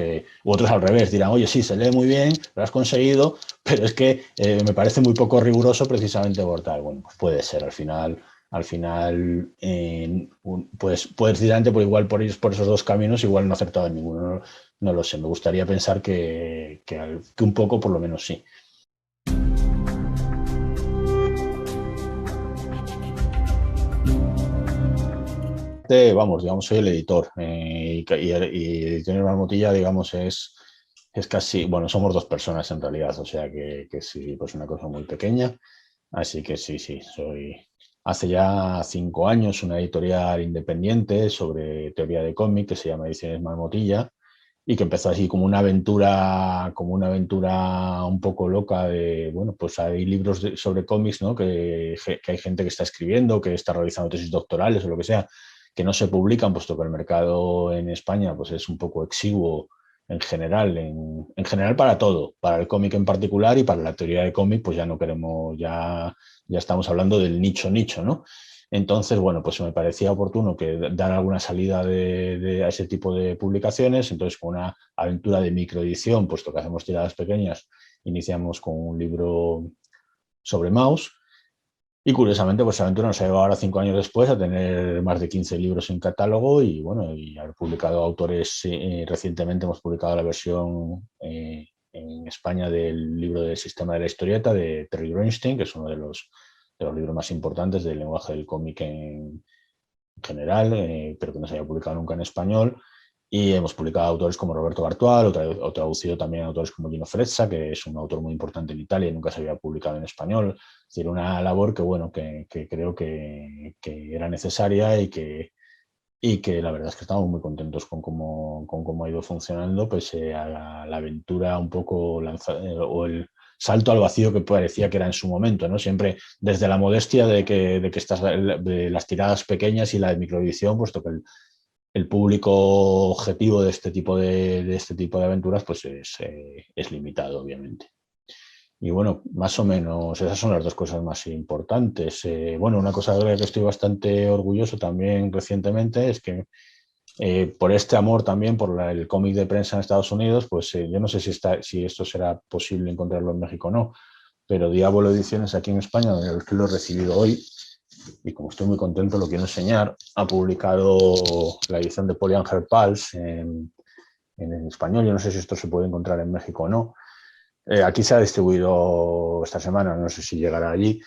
al revés dirán, oye, sí, se lee muy bien, lo has conseguido, pero es que me parece muy poco riguroso precisamente por tal. Bueno, pues puede ser, al final pues puedes directamente por igual por ir por esos dos caminos, igual no he acertado en ninguno, no lo sé, me gustaría pensar que un poco por lo menos sí. Vamos, digamos, soy el editor y Ediciones Marmotilla, digamos, es casi, bueno, somos dos personas en realidad, o sea que sí, pues una cosa muy pequeña, así que sí, soy, hace ya 5 años una editorial independiente sobre teoría de cómic que se llama Ediciones Marmotilla y que empezó así como una aventura un poco loca de, bueno, pues hay libros sobre cómics, ¿no? Que hay gente que está escribiendo, que está realizando tesis doctorales o lo que sea, que no se publican, puesto que el mercado en España pues es un poco exiguo en general, en general para todo, para el cómic en particular y para la teoría de cómic, pues ya no queremos, ya estamos hablando del nicho, ¿no? Entonces, bueno, pues me parecía oportuno que dar alguna salida a ese tipo de publicaciones. Entonces, con una aventura de microedición, puesto que hacemos tiradas pequeñas, iniciamos con un libro sobre mouse. Y curiosamente, pues esa aventura nos ha llevado ahora 5 años después a tener más de 15 libros en catálogo y bueno, y haber publicado autores. Recientemente hemos publicado la versión en España del libro del Sistema de la Historieta de Terry Groenstein, que es uno de los libros más importantes del lenguaje del cómic en general, pero que no se haya publicado nunca en español. Y hemos publicado autores como Roberto Bartual, o traducido también autores como Gino Frezza, que es un autor muy importante en Italia y nunca se había publicado en español. Es decir, una labor que, bueno, que creo que era necesaria y que la verdad es que estamos muy contentos con cómo ha ido funcionando, pese a la aventura un poco lanzada, o el salto al vacío que parecía que era en su momento, ¿no? Siempre desde la modestia de las tiradas pequeñas y la de microedición, puesto que el público objetivo de este tipo de aventuras pues es limitado, obviamente. Y bueno, más o menos esas son las dos cosas más importantes. Bueno, una cosa de la que estoy bastante orgulloso también recientemente es que por este amor también por el cómic de prensa en Estados Unidos, pues yo no sé si esto será posible encontrarlo en México o no, pero Diablo Ediciones aquí en España, el que lo he recibido hoy, y como estoy muy contento lo quiero enseñar, ha publicado la edición de Polly Angel Pals en español. Yo no sé si esto se puede encontrar en México o no. Aquí se ha distribuido esta semana, no sé si llegará allí.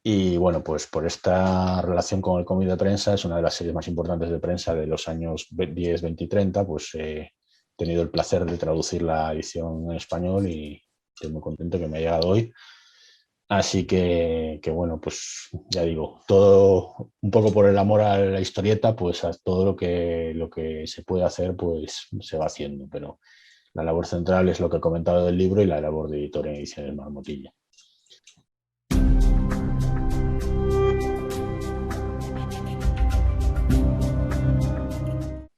Y bueno, pues por esta relación con el cómic de prensa, es una de las series más importantes de prensa de los años 10, 20 y 30, pues he tenido el placer de traducir la edición en español y estoy muy contento que me ha llegado hoy. Así que bueno, pues ya digo, todo un poco por el amor a la historieta, pues a todo lo que se puede hacer, pues se va haciendo. Pero la labor central es lo que he comentado del libro y la labor de editor en Ediciones Marmotilla.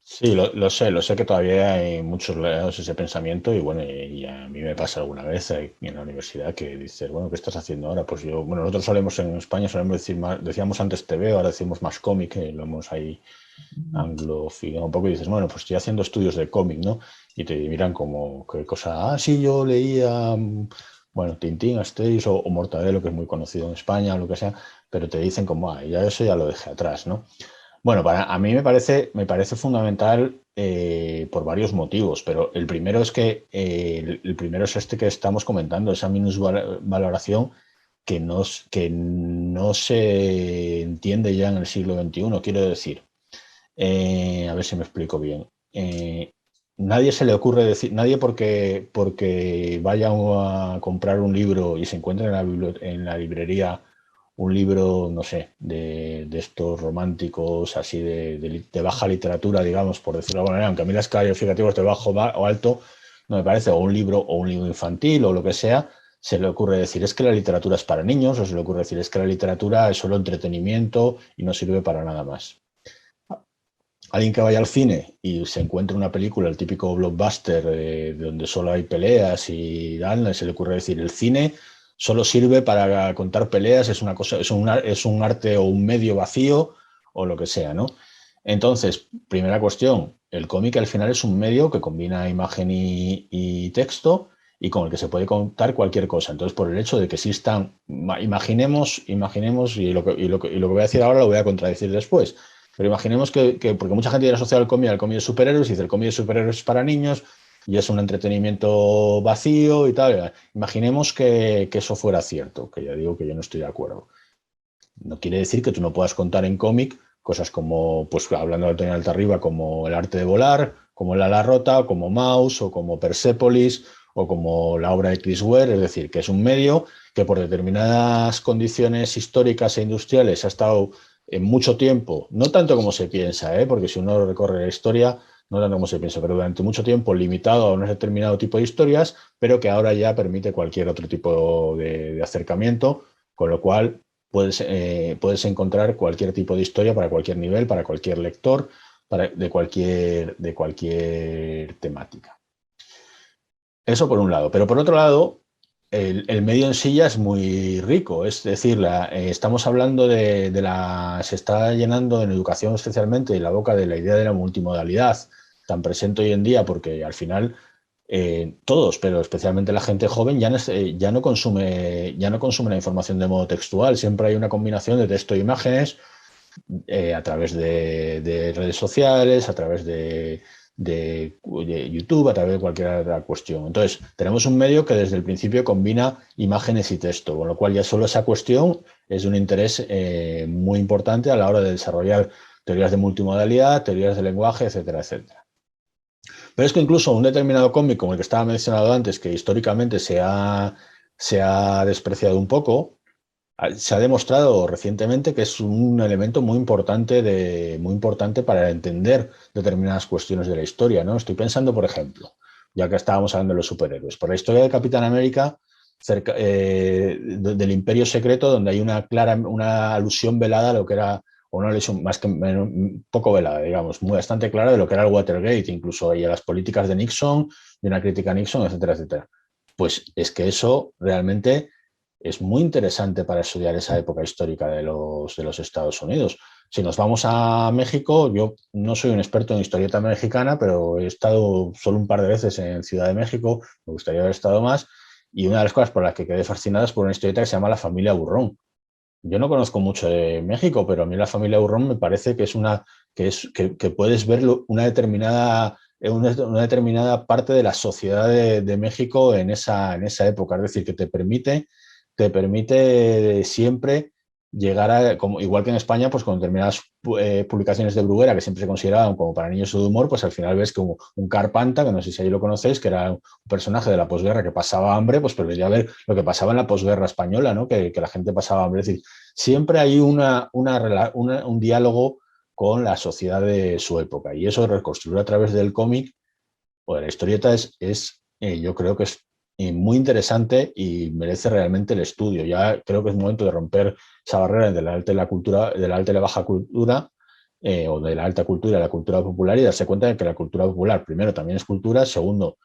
Sí, lo sé que todavía hay muchos lados ese pensamiento y bueno, y a mí me pasa alguna vez en la universidad que dices, bueno, ¿qué estás haciendo ahora? Pues yo, bueno, nosotros solemos en España solemos decir más, decíamos antes TV, ahora decimos más cómic, lo hemos ahí anglofilado un poco y dices, bueno, pues estoy haciendo estudios de cómic, ¿no? Y te miran como, ¿qué cosa? Ah, sí, yo leía, bueno, Tintín, Asterix o Mortadelo, que es muy conocido en España o lo que sea, pero te dicen como, ah, ya eso ya lo dejé atrás, ¿no? Bueno, a mí me parece fundamental por varios motivos, pero el primero es que el primero es este que estamos comentando, esa minusvaloración que no se entiende ya en el siglo XXI. Quiero decir, a ver si me explico bien. Nadie se le ocurre decir, nadie porque vaya a comprar un libro y se encuentre en la librería un libro, no sé, de estos románticos, así de baja literatura, digamos, por decirlo de alguna manera, aunque a mí las calificativos de bajo o alto no me parece, o un libro infantil o lo que sea, se le ocurre decir es que la literatura es para niños, o se le ocurre decir es que la literatura es solo entretenimiento y no sirve para nada más. Alguien que vaya al cine y se encuentre una película, el típico blockbuster, donde solo hay peleas y tal, se le ocurre decir el cine solo sirve para contar peleas, es un arte o un medio vacío o lo que sea, ¿no? Entonces, primera cuestión, el cómic al final es un medio que combina imagen y texto y con el que se puede contar cualquier cosa. Entonces, por el hecho de que existan, imaginemos, y lo que voy a decir ahora lo voy a contradecir después, pero imaginemos porque mucha gente tiene asociado al cómic de superhéroes, y dice el cómic de superhéroes es para niños y es un entretenimiento vacío y tal. Imaginemos que eso fuera cierto, que ya digo que yo no estoy de acuerdo. No quiere decir que tú no puedas contar en cómic cosas como, pues hablando de Antonio Altarriba, como El arte de volar, como El ala rota, o como Maus, o como Persépolis, o como la obra de Chris Ware, es decir, que es un medio que por determinadas condiciones históricas e industriales ha estado en mucho tiempo, no tanto como se piensa, porque si uno recorre la historia, no tanto como se piensa, pero durante mucho tiempo limitado a un determinado tipo de historias, pero que ahora ya permite cualquier otro tipo de acercamiento, con lo cual puedes encontrar cualquier tipo de historia para cualquier nivel, para cualquier lector, de cualquier temática. Eso por un lado. Pero por otro lado, el medio en sí ya es muy rico. Es decir, estamos hablando se está llenando en educación especialmente la boca de la idea de la multimodalidad, tan presente hoy en día, porque al final todos, pero especialmente la gente joven, ya no consume la información de modo textual. Siempre hay una combinación de texto e imágenes a través de redes sociales, a través de YouTube, a través de cualquier otra cuestión. Entonces, tenemos un medio que desde el principio combina imágenes y texto, con lo cual ya solo esa cuestión es de un interés muy importante a la hora de desarrollar teorías de multimodalidad, teorías de lenguaje, etcétera, etcétera. Pero es que incluso un determinado cómic, como el que estaba mencionado antes, que históricamente se ha despreciado un poco, se ha demostrado recientemente que es un elemento muy importante para entender determinadas cuestiones de la historia, ¿no? Estoy pensando, por ejemplo, ya que estábamos hablando de los superhéroes, por la historia de Capitán América, del Imperio Secreto, donde hay una alusión velada a lo que era, o una alusión más que poco velada, digamos, muy bastante clara de lo que era el Watergate, incluso ahí a las políticas de Nixon, de una crítica a Nixon, etcétera, etcétera. Pues es que eso realmente es muy interesante para estudiar esa época histórica de los Estados Unidos. Si nos vamos a México, yo no soy un experto en historieta mexicana, pero he estado solo un par de veces en Ciudad de México, me gustaría haber estado más, y una de las cosas por las que quedé fascinada es por una historieta que se llama La familia Burrón. Yo no conozco mucho de México, pero a mí la familia Burrón me parece que que puedes ver una determinada parte de la sociedad de México en esa época. Es decir, que te permite siempre llegar igual que en España, pues con determinadas publicaciones de Bruguera, que siempre se consideraban como para niños de humor, pues al final ves como un Carpanta, que no sé si ahí lo conocéis, que era un personaje de la posguerra que pasaba hambre, pues prefería ver lo que pasaba en la posguerra española, ¿no? Que la gente pasaba hambre. Es decir, siempre hay un diálogo con la sociedad de su época, y eso reconstruir a través del cómic o de la historieta yo creo que es muy interesante y merece realmente el estudio. Ya creo que es momento de romper esa barrera de la alta y la cultura, de la alta y la baja cultura, o de la alta cultura y la cultura popular, y darse cuenta de que la cultura popular, primero, también es cultura, segundo,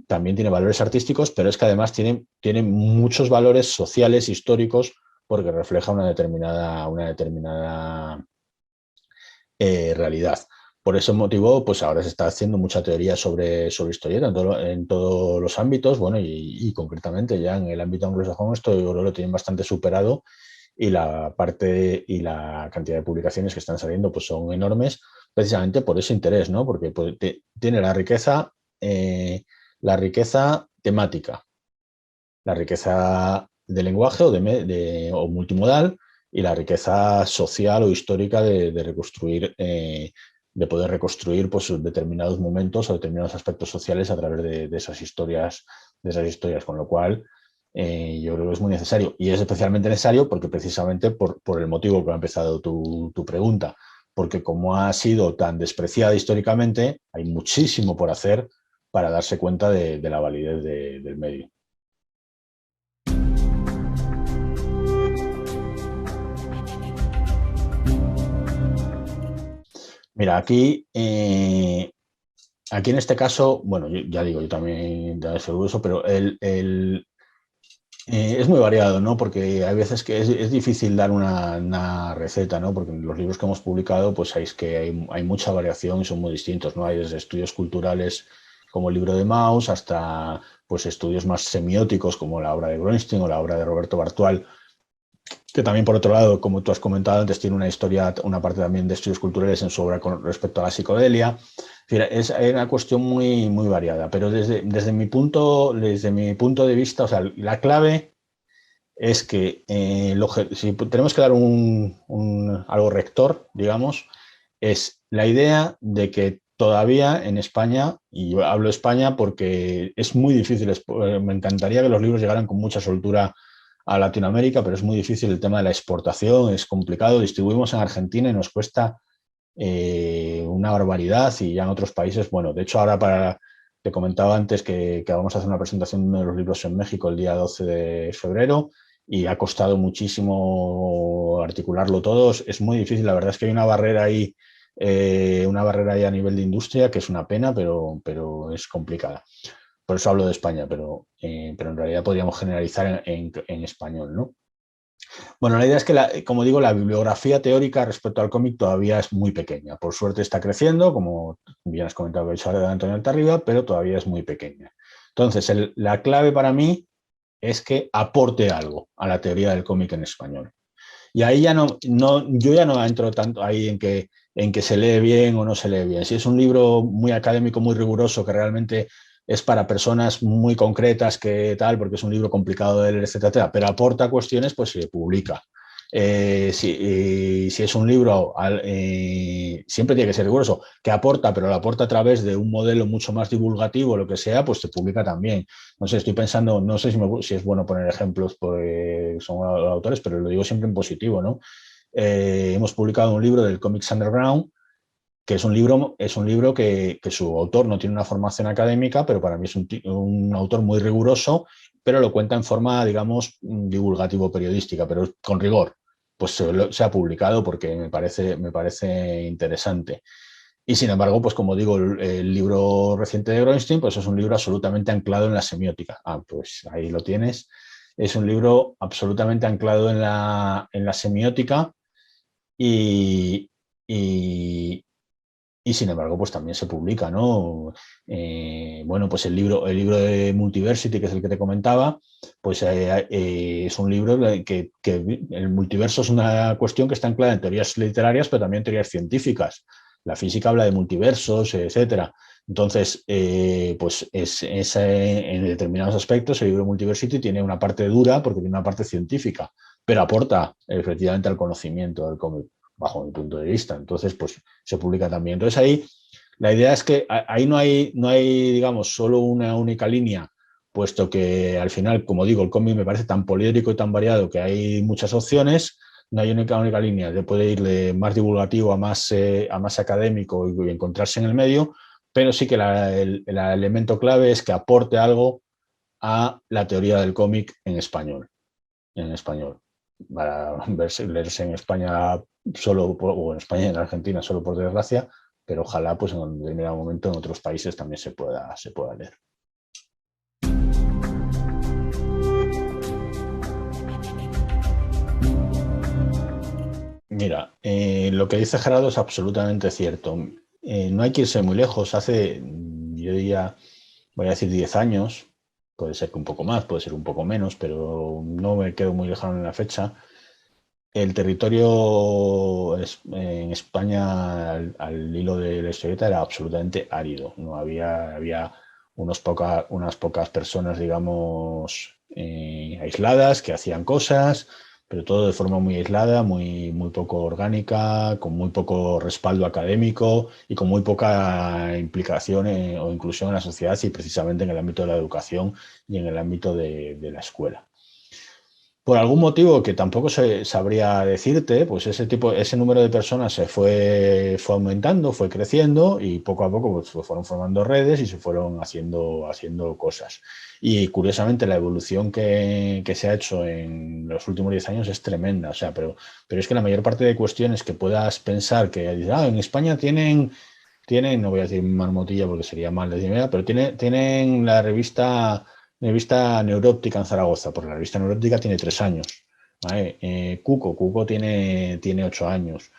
también tiene valores artísticos, pero es que además tiene muchos valores sociales, históricos, porque refleja una determinada realidad. Por ese motivo, pues ahora se está haciendo mucha teoría sobre historieta en todos los ámbitos, bueno, y concretamente ya en el ámbito anglosajón esto lo tienen bastante superado, y la cantidad de publicaciones que están saliendo pues son enormes, precisamente por ese interés, ¿no? Porque pues, tiene la riqueza temática, la riqueza de lenguaje o multimodal, y la riqueza social o histórica de reconstruir, de poder reconstruir pues, determinados momentos o determinados aspectos sociales a través de esas historias, con lo cual yo creo que es muy necesario, y es especialmente necesario porque precisamente por el motivo que ha empezado tu pregunta, porque como ha sido tan despreciada históricamente, hay muchísimo por hacer para darse cuenta de la validez del medio. Mira, aquí en este caso, bueno, ya digo, yo también soy uso, pero Es muy variado, ¿no? Porque hay veces que es difícil dar una receta, ¿no? Porque en los libros que hemos publicado, pues hay mucha variación y son muy distintos, ¿no? Hay desde estudios culturales como el libro de Mauss hasta pues estudios más semióticos como la obra de Groenstein o la obra de Roberto Bartual, que también por otro lado, como tú has comentado antes, tiene una historia, una parte también de estudios culturales en su obra con respecto a la psicodelia. Es una cuestión muy, muy variada, pero desde mi punto de vista, o sea, la clave es que si tenemos que dar algo rector, digamos, es la idea de que todavía en España, y yo hablo de España porque es muy difícil, me encantaría que los libros llegaran con mucha soltura a Latinoamérica, pero es muy difícil el tema de la exportación, es complicado, distribuimos en Argentina y nos cuesta una barbaridad y ya en otros países, bueno, de hecho ahora te comentaba antes que vamos a hacer una presentación de uno de los libros en México el día 12 de febrero y ha costado muchísimo articularlo todo. Es muy difícil, la verdad es que hay una barrera ahí a nivel de industria que es una pena, pero es complicada. Por eso hablo de España, pero en realidad podríamos generalizar en español, ¿no? Bueno, la idea es que, como digo, la bibliografía teórica respecto al cómic todavía es muy pequeña. Por suerte está creciendo, como bien has comentado que he hecho ahora de Antonio Altarriba, pero todavía es muy pequeña. Entonces, la clave para mí es que aporte algo a la teoría del cómic en español. Y ahí yo ya no entro tanto ahí en que se lee bien o no se lee bien. Si es un libro muy académico, muy riguroso, que realmente es para personas muy concretas, que tal, porque es un libro complicado de leer, etcétera, pero aporta cuestiones, pues se publica. Si es un libro, siempre tiene que ser riguroso, que aporta, pero lo aporta a través de un modelo mucho más divulgativo, lo que sea, pues se publica también. No sé, estoy pensando, no sé si es bueno poner ejemplos, porque son autores, pero lo digo siempre en positivo, ¿no? Hemos publicado un libro del Comics Underground, que es un libro que su autor no tiene una formación académica, pero para mí es un autor muy riguroso, pero lo cuenta en forma, digamos, divulgativo-periodística, pero con rigor. Pues se ha publicado porque me parece interesante. Y sin embargo, pues como digo, el libro reciente de Groenstein, pues es un libro absolutamente anclado en la semiótica. Ah, pues ahí lo tienes. Es un libro absolutamente anclado en la semiótica y, y, y sin embargo, pues también se publica, ¿no? Bueno, pues el libro de Multiversity, que es el que te comentaba, pues es un libro que el multiverso es una cuestión que está anclada en teorías literarias, pero también en teorías científicas. La física habla de multiversos, etcétera. Entonces, pues en determinados aspectos el libro Multiversity tiene una parte dura porque tiene una parte científica, pero aporta efectivamente al conocimiento del cómic, bajo mi punto de vista. Entonces, pues se publica también. Entonces ahí la idea es que ahí no hay, digamos, solo una única línea, puesto que al final, como digo, el cómic me parece tan poliédrico y tan variado que hay muchas opciones. No hay una única línea, se puede ir de más divulgativo a más académico y encontrarse en el medio, pero sí que el elemento clave es que aporte algo a la teoría del cómic en español. En español. Para leerse en España o en España y en Argentina solo por desgracia, pero ojalá pues en un determinado momento en otros países también se pueda leer. Mira, lo que dice Gerardo es absolutamente cierto. No hay que irse muy lejos. Yo diría, voy a decir 10 años, puede ser que un poco más, puede ser un poco menos, pero no me quedo muy lejano en la fecha. El territorio en España, al hilo de la historieta, era absolutamente árido. No había unas pocas personas, digamos, aisladas que hacían cosas, pero todo de forma muy aislada, muy, muy poco orgánica, con muy poco respaldo académico y con muy poca implicación o inclusión en la sociedad y precisamente en el ámbito de la educación y en el ámbito de la escuela. Por algún motivo que tampoco sabría decirte, pues ese número de personas fue aumentando, fue creciendo y poco a poco pues, se fueron formando redes y se fueron haciendo cosas. Y curiosamente la evolución que se ha hecho en los últimos 10 años es tremenda. O sea, pero es que la mayor parte de cuestiones que puedas pensar que en España tienen, no voy a decir marmotilla porque sería mal decir, pero tienen la revista revista Neuróptica en Zaragoza, porque la revista Neuróptica tiene 3 años. ¿Vale? Cuco tiene 8 años.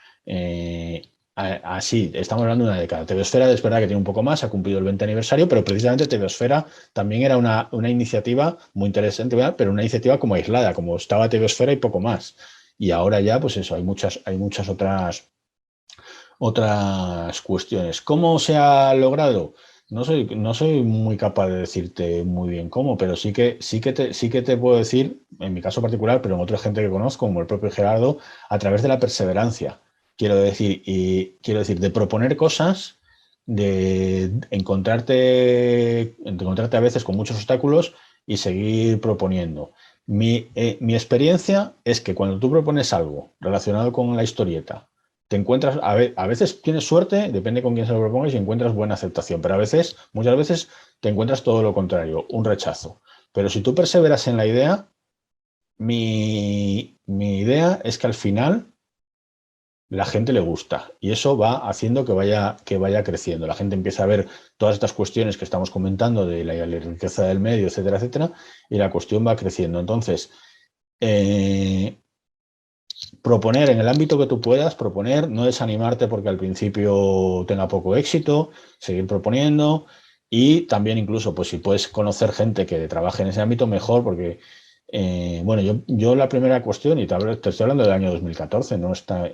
Así, estamos hablando de una década. Tebiosfera es verdad que tiene un poco más, ha cumplido el 20 aniversario, pero precisamente Tebiosfera también era una iniciativa muy interesante, ¿verdad? Pero una iniciativa como aislada, como estaba Tebiosfera y poco más. Y ahora ya, pues eso, hay muchas otras cuestiones. ¿Cómo se ha logrado? No soy muy capaz de decirte muy bien cómo, pero sí que te puedo decir, en mi caso particular, pero en otra gente que conozco, como el propio Gerardo, a través de la perseverancia. Quiero decir, de proponer cosas, de encontrarte a veces con muchos obstáculos y seguir proponiendo. Mi experiencia es que cuando tú propones algo relacionado con la historieta, te encuentras, a veces tienes suerte, depende con quién se lo propongas y encuentras buena aceptación, pero muchas veces te encuentras todo lo contrario, un rechazo. Pero si tú perseveras en la idea, mi idea es que al final la gente le gusta y eso va haciendo que vaya creciendo. La gente empieza a ver todas estas cuestiones que estamos comentando de la riqueza del medio, etcétera, etcétera, y la cuestión va creciendo. Entonces, proponer en el ámbito que tú puedas, proponer, no desanimarte porque al principio tenga poco éxito, seguir proponiendo y también incluso, pues si puedes conocer gente que trabaje en ese ámbito, mejor, porque, bueno, yo la primera cuestión, y te estoy hablando del año 2014, no está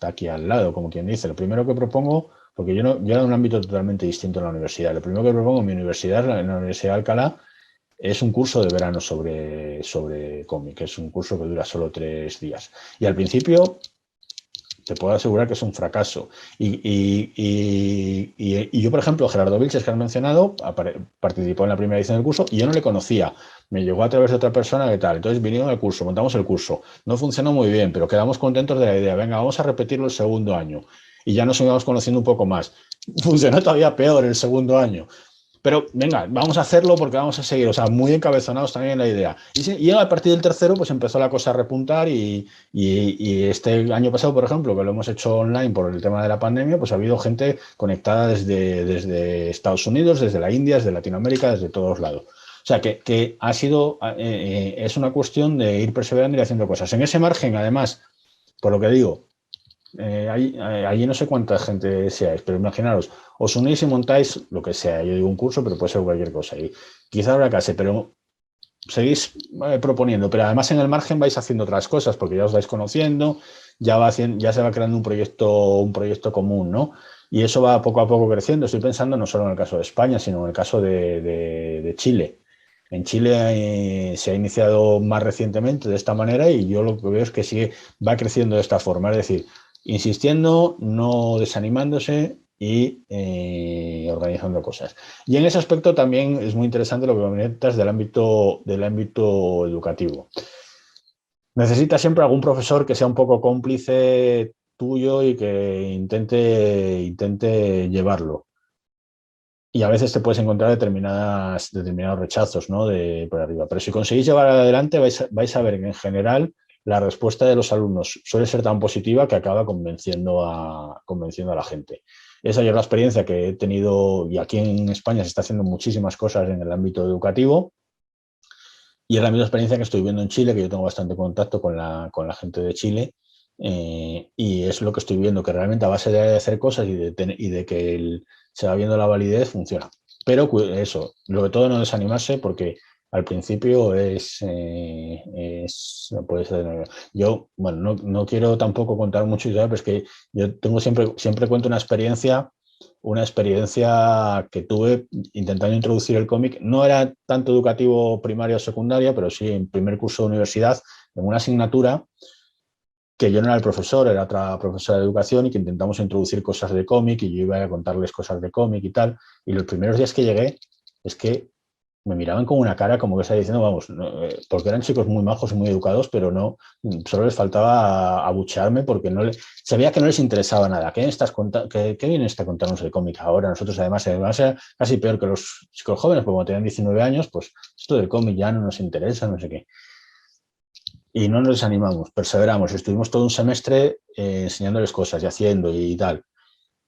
aquí al lado, como quien dice, lo primero que propongo, porque yo era de un ámbito totalmente distinto en la universidad, lo primero que propongo en mi universidad, en la Universidad de Alcalá, es un curso de verano sobre cómic, es un curso que dura solo 3 días. Y al principio te puedo asegurar que es un fracaso. Y yo, por ejemplo, Gerardo Vilches, que has mencionado, participó en la primera edición del curso y yo no le conocía. Me llegó a través de otra persona que tal. Entonces vinieron al curso, montamos el curso. No funcionó muy bien, pero quedamos contentos de la idea. Venga, vamos a repetirlo el segundo año. Y ya nos íbamos conociendo un poco más. Funcionó todavía peor el segundo año. Pero venga, vamos a hacerlo porque vamos a seguir, o sea, muy encabezonados también en la idea. Y a partir del tercero, pues empezó la cosa a repuntar y este año pasado, por ejemplo, que lo hemos hecho online por el tema de la pandemia, pues ha habido gente conectada desde Estados Unidos, desde la India, desde Latinoamérica, desde todos lados. O sea, que ha sido, es una cuestión de ir perseverando y haciendo cosas. En ese margen, además, por lo que digo, allí no sé cuánta gente seáis, pero imaginaros, os unís y montáis lo que sea. Yo digo un curso, pero puede ser cualquier cosa. Y quizá habrá clase, pero seguís proponiendo. Pero además en el margen vais haciendo otras cosas, porque ya os vais conociendo, ya se va creando un proyecto común, ¿no? Y eso va poco a poco creciendo. Estoy pensando no solo en el caso de España, sino en el caso de Chile. En Chile se ha iniciado más recientemente de esta manera y yo lo que veo es que va creciendo de esta forma. Es decir, insistiendo, no desanimándose y organizando cosas. Y en ese aspecto también es muy interesante lo que comentas del ámbito educativo. Necesitas siempre algún profesor que sea un poco cómplice tuyo y que intente llevarlo. Y a veces te puedes encontrar determinados rechazos, ¿no? Por arriba. Pero si conseguís llevar adelante, vais a ver que en general la respuesta de los alumnos suele ser tan positiva que acaba convenciendo a la gente. Esa es la experiencia que he tenido, y aquí en España se está haciendo muchísimas cosas en el ámbito educativo, y es la misma experiencia que estoy viendo en Chile, que yo tengo bastante contacto con la gente de Chile, y es lo que estoy viendo, que realmente a base de hacer cosas y de que se va viendo la validez, funciona. Pero eso, sobre todo no desanimarse porque al principio no puede ser. Yo, bueno, no quiero tampoco contar mucho, pero es que yo tengo siempre cuento una experiencia que tuve intentando introducir el cómic. No era tanto educativo primaria o secundaria, pero sí en primer curso de universidad, en una asignatura que yo no era el profesor, era otra profesora de educación y que intentamos introducir cosas de cómic y yo iba a contarles cosas de cómic y tal. Y los primeros días que llegué es que me miraban con una cara como que estaba diciendo, vamos, no, porque eran chicos muy majos y muy educados, pero no, solo les faltaba abuchearme porque se veía que no les interesaba nada. ¿Qué viene a contarnos el cómic ahora? Nosotros además va a ser casi peor que los chicos jóvenes, porque como tenían 19 años, pues esto del cómic ya no nos interesa, no sé qué. Y no nos desanimamos, perseveramos. Estuvimos todo un semestre enseñándoles cosas y haciendo y tal.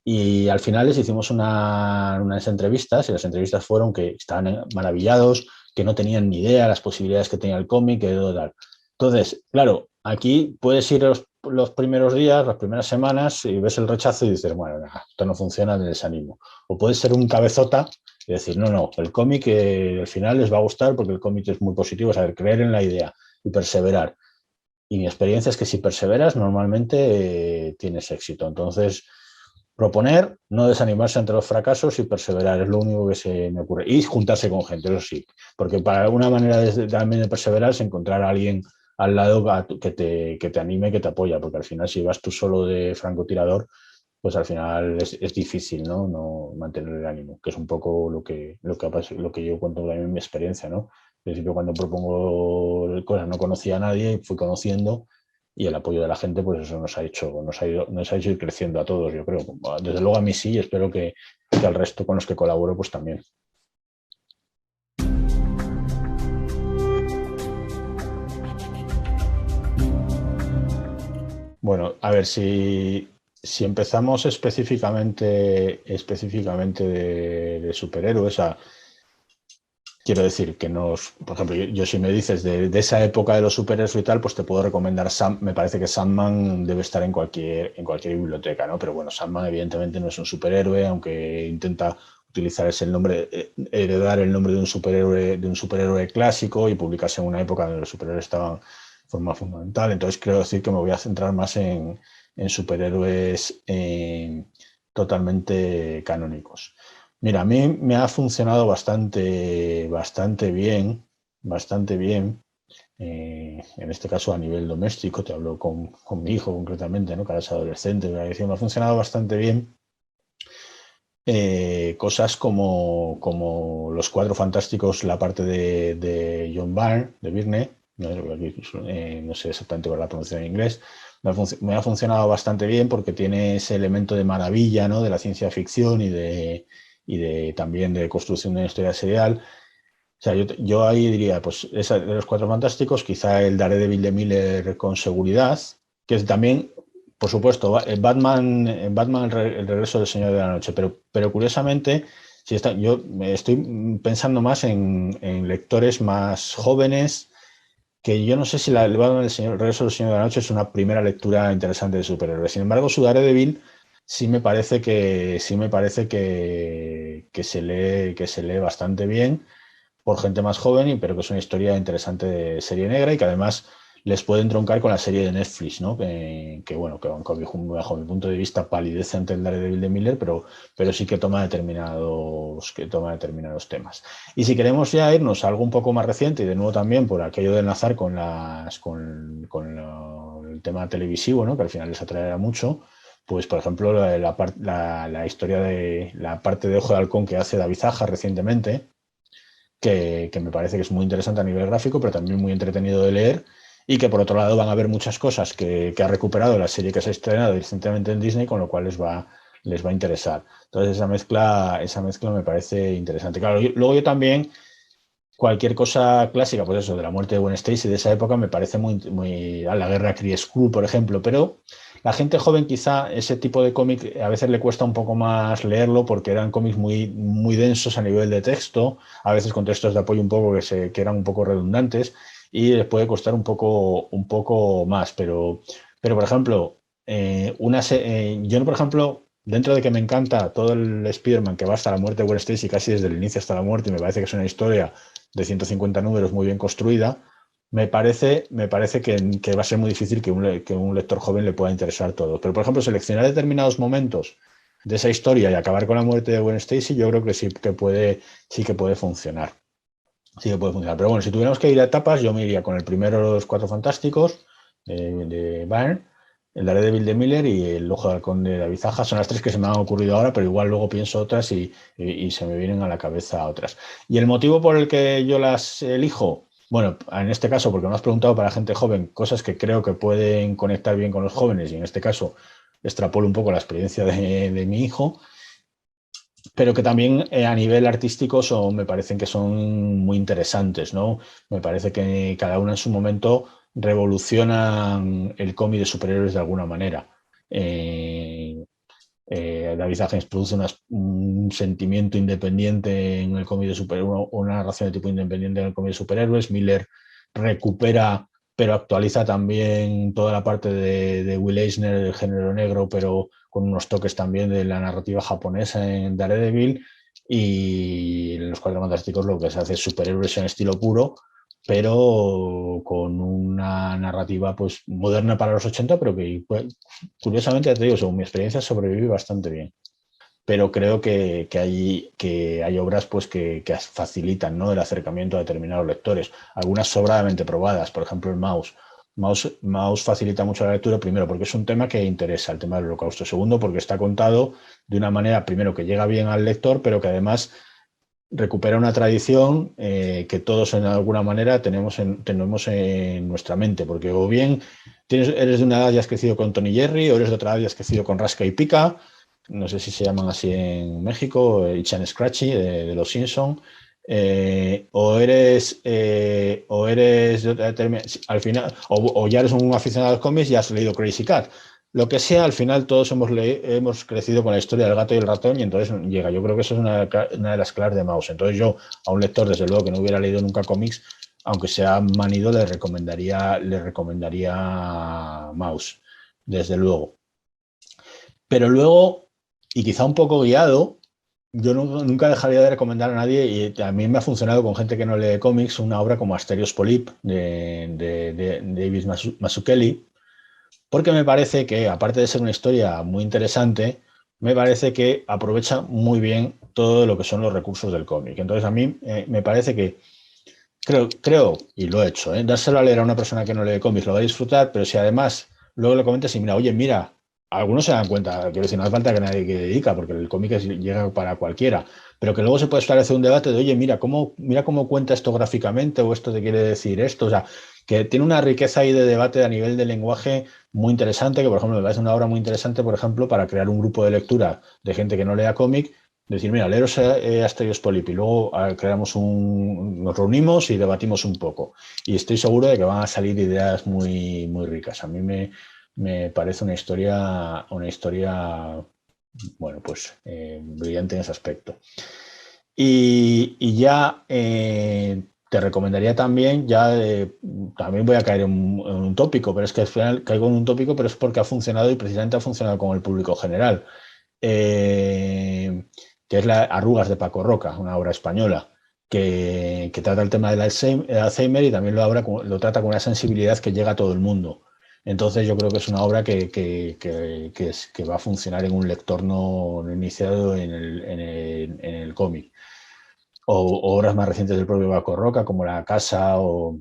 Y al final les hicimos unas entrevistas y las entrevistas fueron que estaban maravillados, que no tenían ni idea de las posibilidades que tenía el cómic, que tal. Entonces, claro, aquí puedes ir los primeros días, las primeras semanas, y ves el rechazo y dices, bueno, nah, esto no funciona, me desanimo. O puedes ser un cabezota y decir, no, el cómic al final les va a gustar porque el cómic es muy positivo, saber creer en la idea y perseverar. Y mi experiencia es que si perseveras, normalmente tienes éxito. Entonces, proponer, no desanimarse ante los fracasos y perseverar, es lo único que se me ocurre. Y juntarse con gente, eso sí, porque para alguna manera también de perseverar es encontrar a alguien al lado que te anime, que te apoya, porque al final si vas tú solo de francotirador, pues al final es difícil, ¿no? No mantener el ánimo, que es un poco lo que yo cuento también en mi experiencia, ¿no? Al principio cuando propongo cosas no conocía a nadie, fui conociendo y el apoyo de la gente, pues eso nos ha hecho ir creciendo a todos, yo creo. Desde luego a mí sí, y espero que al resto con los que colaboro, pues también. Bueno, a ver, si empezamos específicamente de superhéroes, quiero decir que por ejemplo, yo si me dices de esa época de los superhéroes y tal, pues te puedo recomendar me parece que Sandman debe estar en cualquier biblioteca, ¿no? Pero bueno, Sandman evidentemente no es un superhéroe, aunque intenta utilizar ese nombre, heredar el nombre de un superhéroe clásico y publicarse en una época donde los superhéroes estaban de forma fundamental. Entonces quiero decir que me voy a centrar más en superhéroes totalmente canónicos. Mira, a mí me ha funcionado bastante bien. En este caso a nivel doméstico, te hablo con mi hijo concretamente, ¿no? Que ahora es adolescente, me ha funcionado bastante bien. Cosas como Los Cuatro Fantásticos, la parte de John Byrne, de Byrne, no sé exactamente cuál es la pronunciación en inglés, me ha funcionado bastante bien porque tiene ese elemento de maravilla, ¿no? De la ciencia ficción y también de construcción de una historia serial. O sea, yo ahí diría, pues esa de Los Cuatro Fantásticos, quizá el Daredevil de Miller con seguridad, que es también, por supuesto, Batman el regreso del Señor de la Noche, pero curiosamente, yo me estoy pensando más en lectores más jóvenes, que yo no sé si el Batman el regreso del Señor de la Noche es una primera lectura interesante de superhéroes. Sin embargo, su Daredevil sí me parece que se lee bastante bien por gente más joven, pero que es una historia interesante de serie negra y que además les puede entroncar con la serie de Netflix, ¿no? Bueno, que bajo mi punto de vista palidece ante el Daredevil de Miller, pero sí que toma determinados temas. Y si queremos ya irnos a algo un poco más reciente, y de nuevo también por aquello de enlazar con el tema televisivo, ¿no? Que al final les atraerá mucho, pues por ejemplo la historia de la parte de Ojo de Halcón que hace David Aja recientemente, que me parece que es muy interesante a nivel gráfico, pero también muy entretenido de leer, y que por otro lado van a haber muchas cosas que ha recuperado la serie que se ha estrenado recientemente en Disney, con lo cual les va a interesar. Entonces esa mezcla me parece interesante. Claro, luego yo también, cualquier cosa clásica, pues eso, de la muerte de Gwen Stacy de esa época me parece muy a la guerra Kree Skrull, por ejemplo, pero la gente joven quizá ese tipo de cómic a veces le cuesta un poco más leerlo porque eran cómics muy densos a nivel de texto, a veces con textos de apoyo un poco que eran un poco redundantes y les puede costar un poco más, pero por ejemplo, yo por ejemplo, dentro de que me encanta todo el Spider-Man que va hasta la muerte de Gwen Stacy casi desde el inicio hasta la muerte y me parece que es una historia de 150 números muy bien construida, me parece que va a ser muy difícil que un lector joven le pueda interesar todo. Pero, por ejemplo, seleccionar determinados momentos de esa historia y acabar con la muerte de Gwen Stacy, yo creo que sí que puede funcionar. Sí que puede funcionar. Pero bueno, si tuviéramos que ir a etapas, yo me iría con el primero Los Cuatro Fantásticos de Byrne, el Daredevil de Miller y el Ojo de Halcón de David Aja. Son las tres que se me han ocurrido ahora, pero igual luego pienso otras y se me vienen a la cabeza otras. Y el motivo por el que yo las elijo, bueno, en este caso, porque me has preguntado para gente joven, cosas que creo que pueden conectar bien con los jóvenes, y en este caso extrapolo un poco la experiencia de mi hijo, pero que también a nivel artístico me parecen que son muy interesantes, ¿no? Me parece que cada una en su momento revolucionan el cómic de superhéroes de alguna manera. Eh, David Agents produce un sentimiento independiente en el cómic de superhéroes, una narración de tipo independiente en el cómic de superhéroes. Miller recupera, pero actualiza también toda la parte de Will Eisner, del género negro, pero con unos toques también de la narrativa japonesa en Daredevil. Y en Los Cuatro Fantásticos lo que se hace es superhéroes en estilo puro, pero con una narrativa pues moderna para los 80, pero que pues, curiosamente, te digo, según mi experiencia, sobrevive bastante bien. Pero creo que hay obras pues, que facilitan, ¿no?, el acercamiento a determinados lectores. Algunas sobradamente probadas, por ejemplo el Mouse. Mouse facilita mucho la lectura, primero porque es un tema que interesa, el tema del Holocausto. Segundo, porque está contado de una manera, primero, que llega bien al lector, pero que además recupera una tradición que todos en alguna manera tenemos en nuestra mente, porque o bien eres de una edad y has crecido con Tony Jerry, o eres de otra edad y has crecido con Rasca y Pica, no sé si se llaman así en México, Itch and Scratchy de Los Simpson, o eres al final, o ya eres un aficionado a los cómics y has leído Crazy Cat. Lo que sea, al final todos hemos crecido con la historia del gato y el ratón y entonces llega. Yo creo que eso es una de las claves de Mouse. Entonces yo a un lector, desde luego, que no hubiera leído nunca cómics, aunque sea manido, le recomendaría Mouse, desde luego. Pero luego, y quizá un poco guiado, yo nunca dejaría de recomendar a nadie, y a mí me ha funcionado con gente que no lee cómics, una obra como Asterios Polyp de David Mazzucchelli, porque me parece que, aparte de ser una historia muy interesante, me parece que aprovecha muy bien todo lo que son los recursos del cómic. Entonces, a mí me parece que, creo, y lo he hecho, dárselo a leer a una persona que no lee cómics lo va a disfrutar, pero si además luego le comentas y mira, oye, mira, algunos se dan cuenta, quiero decir, no hace falta que nadie que dedica, porque el cómic llega para cualquiera, pero que luego se puede establecer un debate de, oye, mira cómo cuenta esto gráficamente, o esto te quiere decir esto, o sea, que tiene una riqueza ahí de debate a nivel de lenguaje muy interesante, que por ejemplo me parece una obra muy interesante, por ejemplo, para crear un grupo de lectura de gente que no lea cómic, decir, mira, leeros Asterios Polyp y luego nos reunimos y debatimos un poco. Y estoy seguro de que van a salir ideas muy, muy ricas. A mí me parece una historia, bueno, pues brillante en ese aspecto. Y ya te recomendaría también, también voy a caer en un tópico, pero es que al final caigo en un tópico, pero es porque ha funcionado y precisamente ha funcionado con el público general, que es Arrugas de Paco Roca, una obra española que trata el tema del Alzheimer y también lo trata con una sensibilidad que llega a todo el mundo. Entonces yo creo que es una obra que va a funcionar en un lector no iniciado en el cómic. O obras más recientes del propio Paco Roca, como La Casa, o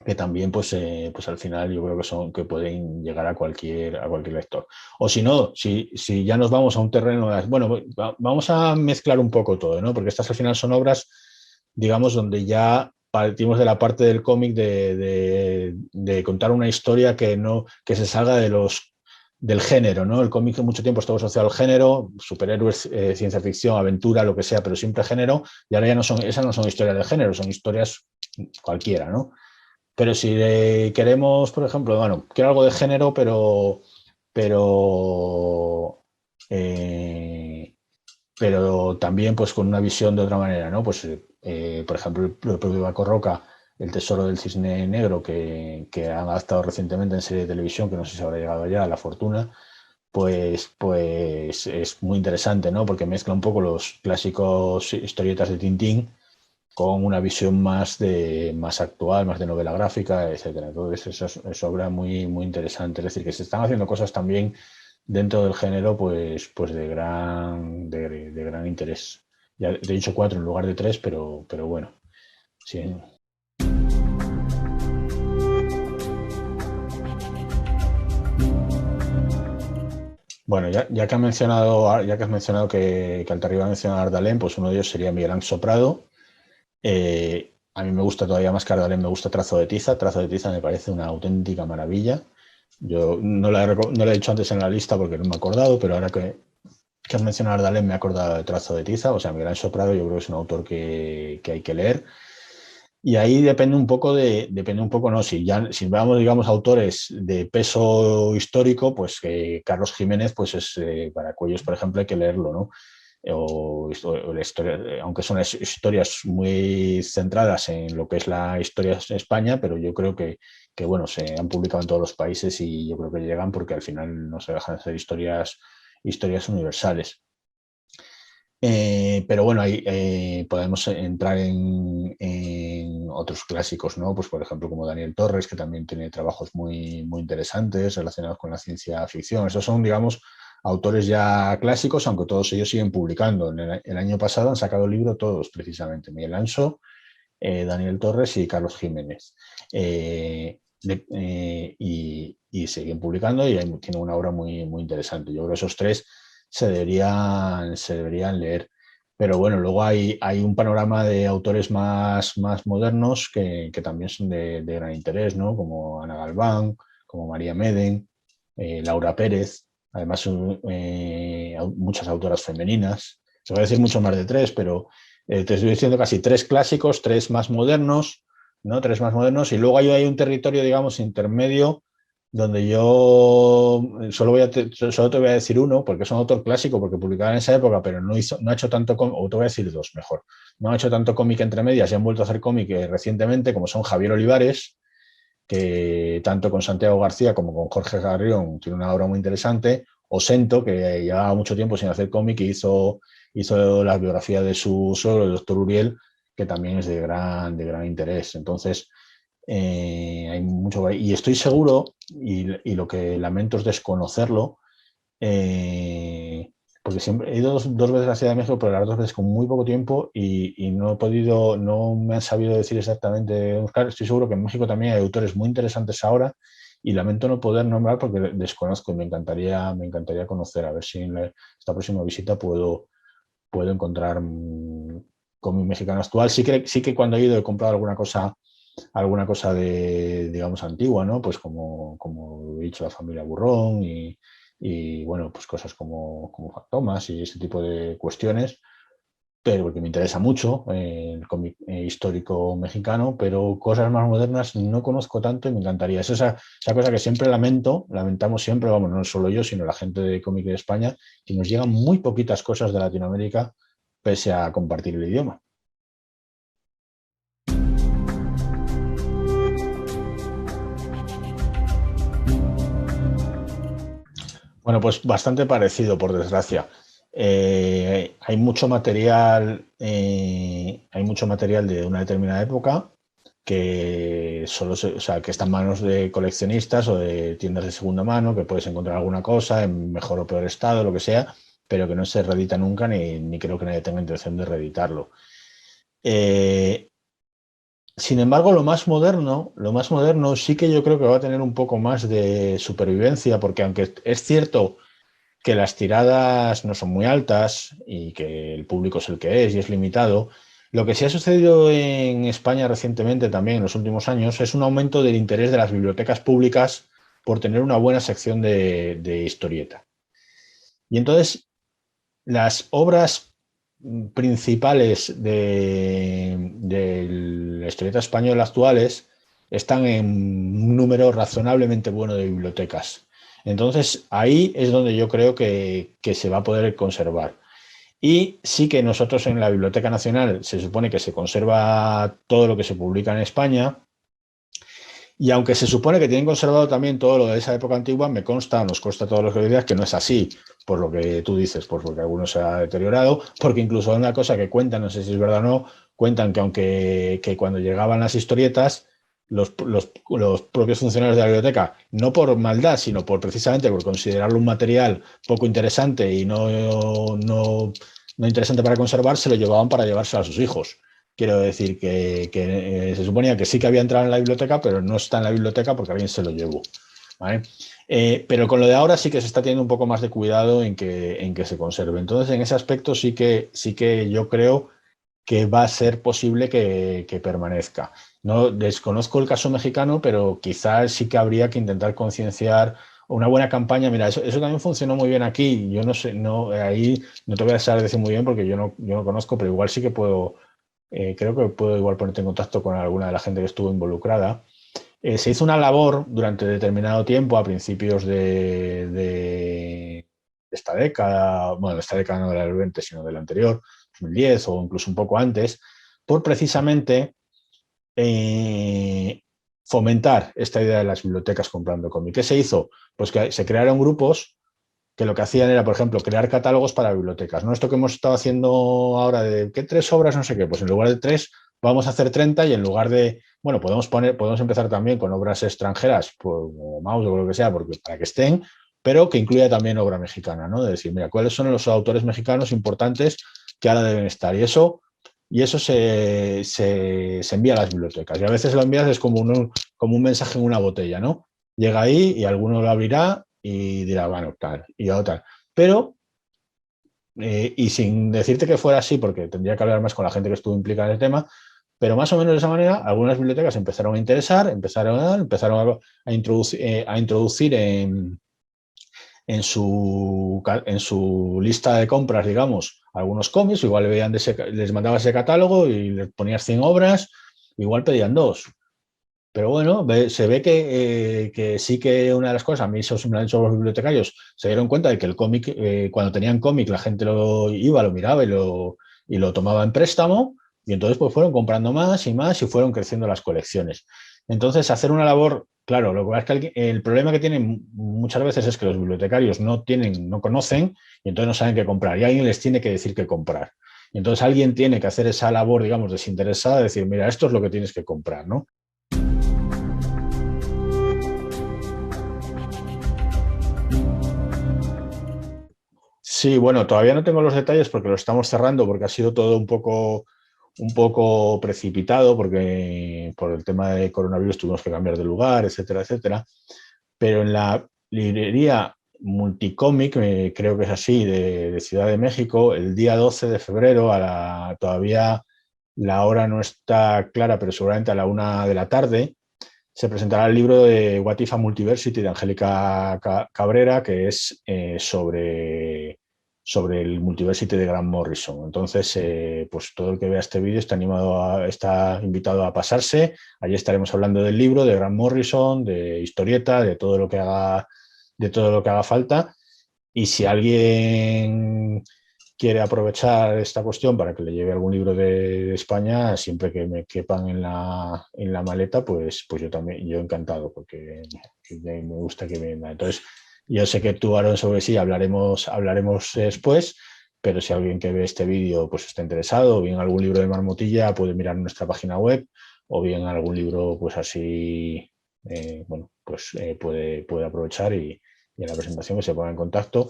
que también pues al final yo creo que pueden llegar a cualquier lector. O si no, si ya nos vamos a un terreno, bueno, vamos a mezclar un poco todo, ¿no? Porque estas al final son obras, digamos, donde ya partimos de la parte del cómic de contar una historia que se salga del género, ¿no? El cómic mucho tiempo estuvo asociado al género, superhéroes, ciencia ficción, aventura, lo que sea, pero siempre género, y ahora esas no son historias de género, son historias cualquiera, ¿no? Pero si queremos, por ejemplo, bueno, quiero algo de género, pero, pero también pues con una visión de otra manera, ¿no? Pues, por ejemplo, el propio Paco Roca, El Tesoro del Cisne Negro, que han adaptado recientemente en serie de televisión, que no sé si habrá llegado ya, La Fortuna, pues es muy interesante, ¿no? Porque mezcla un poco los clásicos historietas de Tintín con una visión más actual, más de novela gráfica, etcétera. Entonces, es obra muy, muy interesante. Es decir, que se están haciendo cosas también dentro del género, pues de gran interés. Ya he dicho 4 en lugar de 3, pero bueno. Sí. Bueno, ya que has mencionado que Altarriba ha mencionado a Ardalén, pues uno de ellos sería Miguel Ángel Soprado. A mí me gusta todavía más que Ardalén, me gusta Trazo de Tiza. Trazo de Tiza me parece una auténtica maravilla. Yo no la he dicho antes en la lista porque no me he acordado, pero ahora que has mencionado a Ardalén me he acordado de Trazo de Tiza. O sea, Miguel Ángel Soprado yo creo que es un autor que hay que leer. Y ahí depende un poco, no, si vamos, digamos, autores de peso histórico, pues Carlos Jiménez, pues es para Cuellos, por ejemplo, hay que leerlo, ¿no? O la historia, aunque son historias muy centradas en lo que es la historia de España, pero yo creo que, bueno, se han publicado en todos los países y yo creo que llegan porque al final no se dejan de ser historias universales. Pero bueno, ahí podemos entrar en otros clásicos, ¿no? Pues por ejemplo, como Daniel Torres, que también tiene trabajos muy, muy interesantes relacionados con la ciencia ficción. Estos son, digamos, autores ya clásicos, aunque todos ellos siguen publicando. El año pasado han sacado libro todos, precisamente. Miguel Anso, Daniel Torres y Carlos Jiménez. Y siguen publicando y tienen una obra muy, muy interesante. Yo creo que esos tres se deberían leer. Pero bueno, luego hay un panorama de autores más modernos que también son de gran interés, ¿no? Como Ana Galván, como María Meden, Laura Pérez, además muchas autoras femeninas. Se va a decir mucho más de tres, pero te estoy diciendo casi tres clásicos, tres más modernos, ¿no? Tres más modernos, y luego hay un territorio, digamos, intermedio donde yo solo te voy a decir uno, porque es un autor clásico, porque publicaba en esa época, pero no ha hecho tanto cómic, o te voy a decir dos mejor, no ha hecho tanto cómic entre medias y han vuelto a hacer cómic recientemente, como son Javier Olivares, que tanto con Santiago García como con Jorge Carrión tiene una obra muy interesante, o Sento, que llevaba mucho tiempo sin hacer cómic y hizo la biografía de su suegro, el doctor Uriel, que también es de gran interés. Entonces, hay mucho. Y estoy seguro, y lo que lamento es desconocerlo, eh, porque siempre he ido dos veces a la Ciudad de México, pero las dos veces con muy poco tiempo y no he podido, no me han sabido decir exactamente, Oscar. Estoy seguro que en México también hay autores muy interesantes ahora y lamento no poder nombrar porque desconozco y me encantaría conocer, a ver si en esta próxima visita puedo encontrar con mi mexicano actual. Sí que cuando he ido he comprado alguna cosa de, digamos, antigua, ¿no? Pues como he dicho, la familia Burrón y bueno, pues cosas como Fantomas y ese tipo de cuestiones, pero porque me interesa mucho el cómic histórico mexicano, pero cosas más modernas no conozco tanto y me encantaría. Es esa cosa que siempre lamentamos siempre, vamos, no solo yo, sino la gente de cómic de España, que nos llegan muy poquitas cosas de Latinoamérica pese a compartir el idioma. Bueno, pues bastante parecido, por desgracia. Hay mucho material de una determinada época que o sea, que está en manos de coleccionistas o de tiendas de segunda mano, que puedes encontrar alguna cosa en mejor o peor estado, lo que sea, pero que no se reedita nunca ni creo que nadie tenga intención de reeditarlo. Eh, Sin embargo, lo más moderno sí que yo creo que va a tener un poco más de supervivencia, porque aunque es cierto que las tiradas no son muy altas y que el público es el que es y es limitado, lo que sí ha sucedido en España recientemente también en los últimos años es un aumento del interés de las bibliotecas públicas por tener una buena sección de historieta. Y entonces las obras principales de la historieta española actuales están en un número razonablemente bueno de bibliotecas. Entonces, ahí es donde yo creo que se va a poder conservar. Y sí que nosotros en la Biblioteca Nacional se supone que se conserva todo lo que se publica en España, y aunque se supone que tienen conservado también todo lo de esa época antigua, nos consta a todos los que que no es así, por lo que tú dices, pues porque algunos se ha deteriorado, porque incluso una cosa que cuentan, no sé si es verdad o no, cuentan que cuando llegaban las historietas, los propios funcionarios de la biblioteca, no por maldad, sino precisamente por considerarlo un material poco interesante y no interesante para conservar, se lo llevaban para llevárselo a sus hijos. Quiero decir que se suponía que sí que había entrado en la biblioteca, pero no está en la biblioteca porque alguien se lo llevó. ¿Vale? Pero con lo de ahora sí que se está teniendo un poco más de cuidado en que se conserve. Entonces, en ese aspecto sí que yo creo que va a ser posible que permanezca. No desconozco el caso mexicano, pero quizás sí que habría que intentar concienciar una buena campaña. Mira, eso también funcionó muy bien aquí. Yo no sé, ahí no te voy a saber decir muy bien porque yo no conozco, pero igual sí que puedo creo que puedo igual ponerte en contacto con alguna de la gente que estuvo involucrada. Se hizo una labor durante determinado tiempo, a principios de esta década, bueno, de esta década no de la 20, sino de la anterior, 2010 o incluso un poco antes, por precisamente eh, fomentar esta idea de las bibliotecas comprando cómic. ¿Qué se hizo? Pues que se crearon grupos que lo que hacían era, por ejemplo, crear catálogos para bibliotecas. ¿No? Esto que hemos estado haciendo ahora de ¿qué 3 obras? No sé qué, pues en lugar de 3 vamos a hacer 30 y en lugar de, bueno, podemos empezar también con obras extranjeras, o mouse o lo que sea, porque, para que estén, pero que incluya también obra mexicana, ¿no? De decir, mira, ¿cuáles son los autores mexicanos importantes que ahora deben estar? Y eso se envía a las bibliotecas. Y a veces lo envías es como un mensaje en una botella, ¿no? Llega ahí y alguno lo abrirá y dirá, bueno, tal, y tal. Pero, y sin decirte que fuera así, porque tendría que hablar más con la gente que estuvo implicada en el tema, pero más o menos de esa manera, algunas bibliotecas empezaron a interesar, empezaron a introducir en su lista de compras, digamos, algunos cómics, igual les mandaba ese catálogo y les ponías 100 obras, igual pedían dos. Pero bueno, se ve que sí, que una de las cosas, a mí eso me lo han dicho los bibliotecarios, se dieron cuenta de que el cómic, cuando tenían cómic, la gente lo miraba y lo tomaba en préstamo, y entonces pues fueron comprando más y más y fueron creciendo las colecciones. Entonces, hacer una labor, claro, lo que pasa es que el problema que tienen muchas veces es que los bibliotecarios no conocen y entonces no saben qué comprar, y alguien les tiene que decir qué comprar. Y entonces alguien tiene que hacer esa labor, digamos, desinteresada, de decir, mira, esto es lo que tienes que comprar, ¿no? Sí, bueno, todavía no tengo los detalles porque lo estamos cerrando, porque ha sido todo un poco precipitado, porque por el tema de coronavirus tuvimos que cambiar de lugar, etcétera, etcétera. Pero en la librería Multicomic, creo que es así, de Ciudad de México, el día 12 de febrero, todavía la hora no está clara, pero seguramente a la 1 de la tarde, se presentará el libro de What If a Multiversity de Angélica Cabrera, que es sobre el Multiversity de Grant Morrison. Entonces, pues todo el que vea este vídeo está invitado a pasarse. Allí estaremos hablando del libro, de Grant Morrison, de historieta, de todo lo que haga falta. Y si alguien quiere aprovechar esta cuestión para que le lleve algún libro de España, siempre que me quepan en la maleta, pues yo también, yo encantado, porque me gusta que venga. Entonces, yo sé que tú, Aaron, sobre sí hablaremos después, pero si alguien que ve este vídeo pues está interesado, o bien algún libro de Marmotilla, puede mirar nuestra página web, o bien algún libro pues así, bueno, pues puede aprovechar y en la presentación que se ponga en contacto.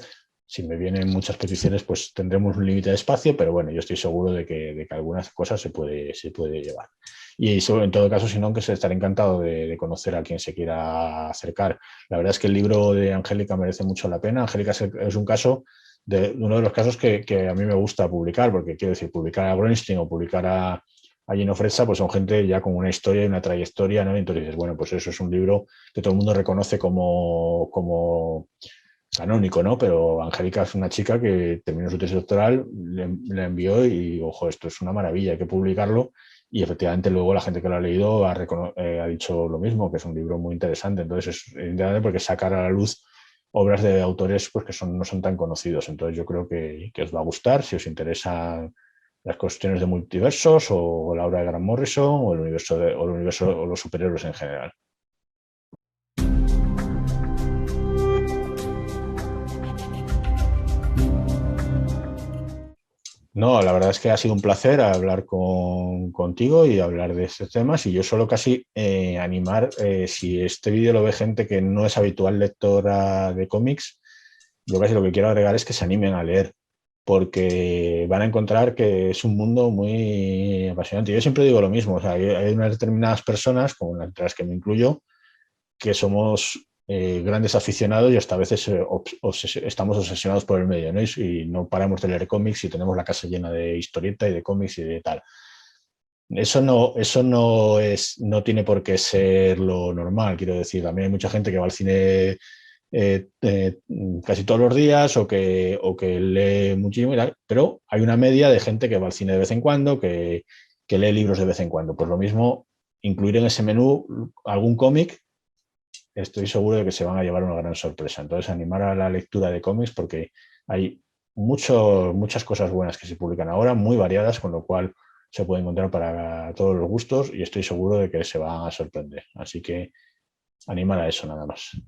Si me vienen muchas peticiones, pues tendremos un límite de espacio, pero bueno, yo estoy seguro de que algunas cosas se puede llevar. Y eso, en todo caso, si no, que se estaré encantado de conocer a quien se quiera acercar. La verdad es que el libro de Angélica merece mucho la pena. Angélica es un caso, uno de los casos que a mí me gusta publicar, porque quiero decir, publicar a Bronstein o publicar a Gino Frezza, pues son gente ya con una historia y una trayectoria, ¿no? Y entonces dices, bueno, pues eso es un libro que todo el mundo reconoce como canónico, ¿no? Pero Angélica es una chica que terminó su tesis doctoral, le envió y, ojo, esto es una maravilla, hay que publicarlo. Y efectivamente luego la gente que lo ha leído ha dicho lo mismo, que es un libro muy interesante. Entonces es interesante porque sacar a la luz obras de autores pues, que no son tan conocidos. Entonces yo creo que os va a gustar si os interesan las cuestiones de multiversos o la obra de Grant Morrison o el universo o los superhéroes en general. No, la verdad es que ha sido un placer hablar contigo y hablar de estos temas. Y yo solo casi animar, si este vídeo lo ve gente que no es habitual lectora de cómics, yo casi lo que quiero agregar es que se animen a leer, porque van a encontrar que es un mundo muy apasionante. Yo siempre digo lo mismo, o sea, hay unas determinadas personas, como entre las que me incluyo, que somos grandes aficionados y hasta a veces estamos obsesionados por el medio, ¿no? Y no paramos de leer cómics y tenemos la casa llena de historieta y de cómics y de tal. Eso no tiene por qué ser lo normal, quiero decir. También hay mucha gente que va al cine eh, eh, casi todos los días o que lee muchísimo y tal, pero hay una media de gente que va al cine de vez en cuando, que que lee libros de vez en cuando. Pues lo mismo, incluir en ese menú algún cómic, estoy seguro de que se van a llevar una gran sorpresa. Entonces, animar a la lectura de cómics porque hay muchas cosas buenas que se publican ahora, muy variadas, con lo cual se puede encontrar para todos los gustos y estoy seguro de que se van a sorprender. Así que animar a eso nada más.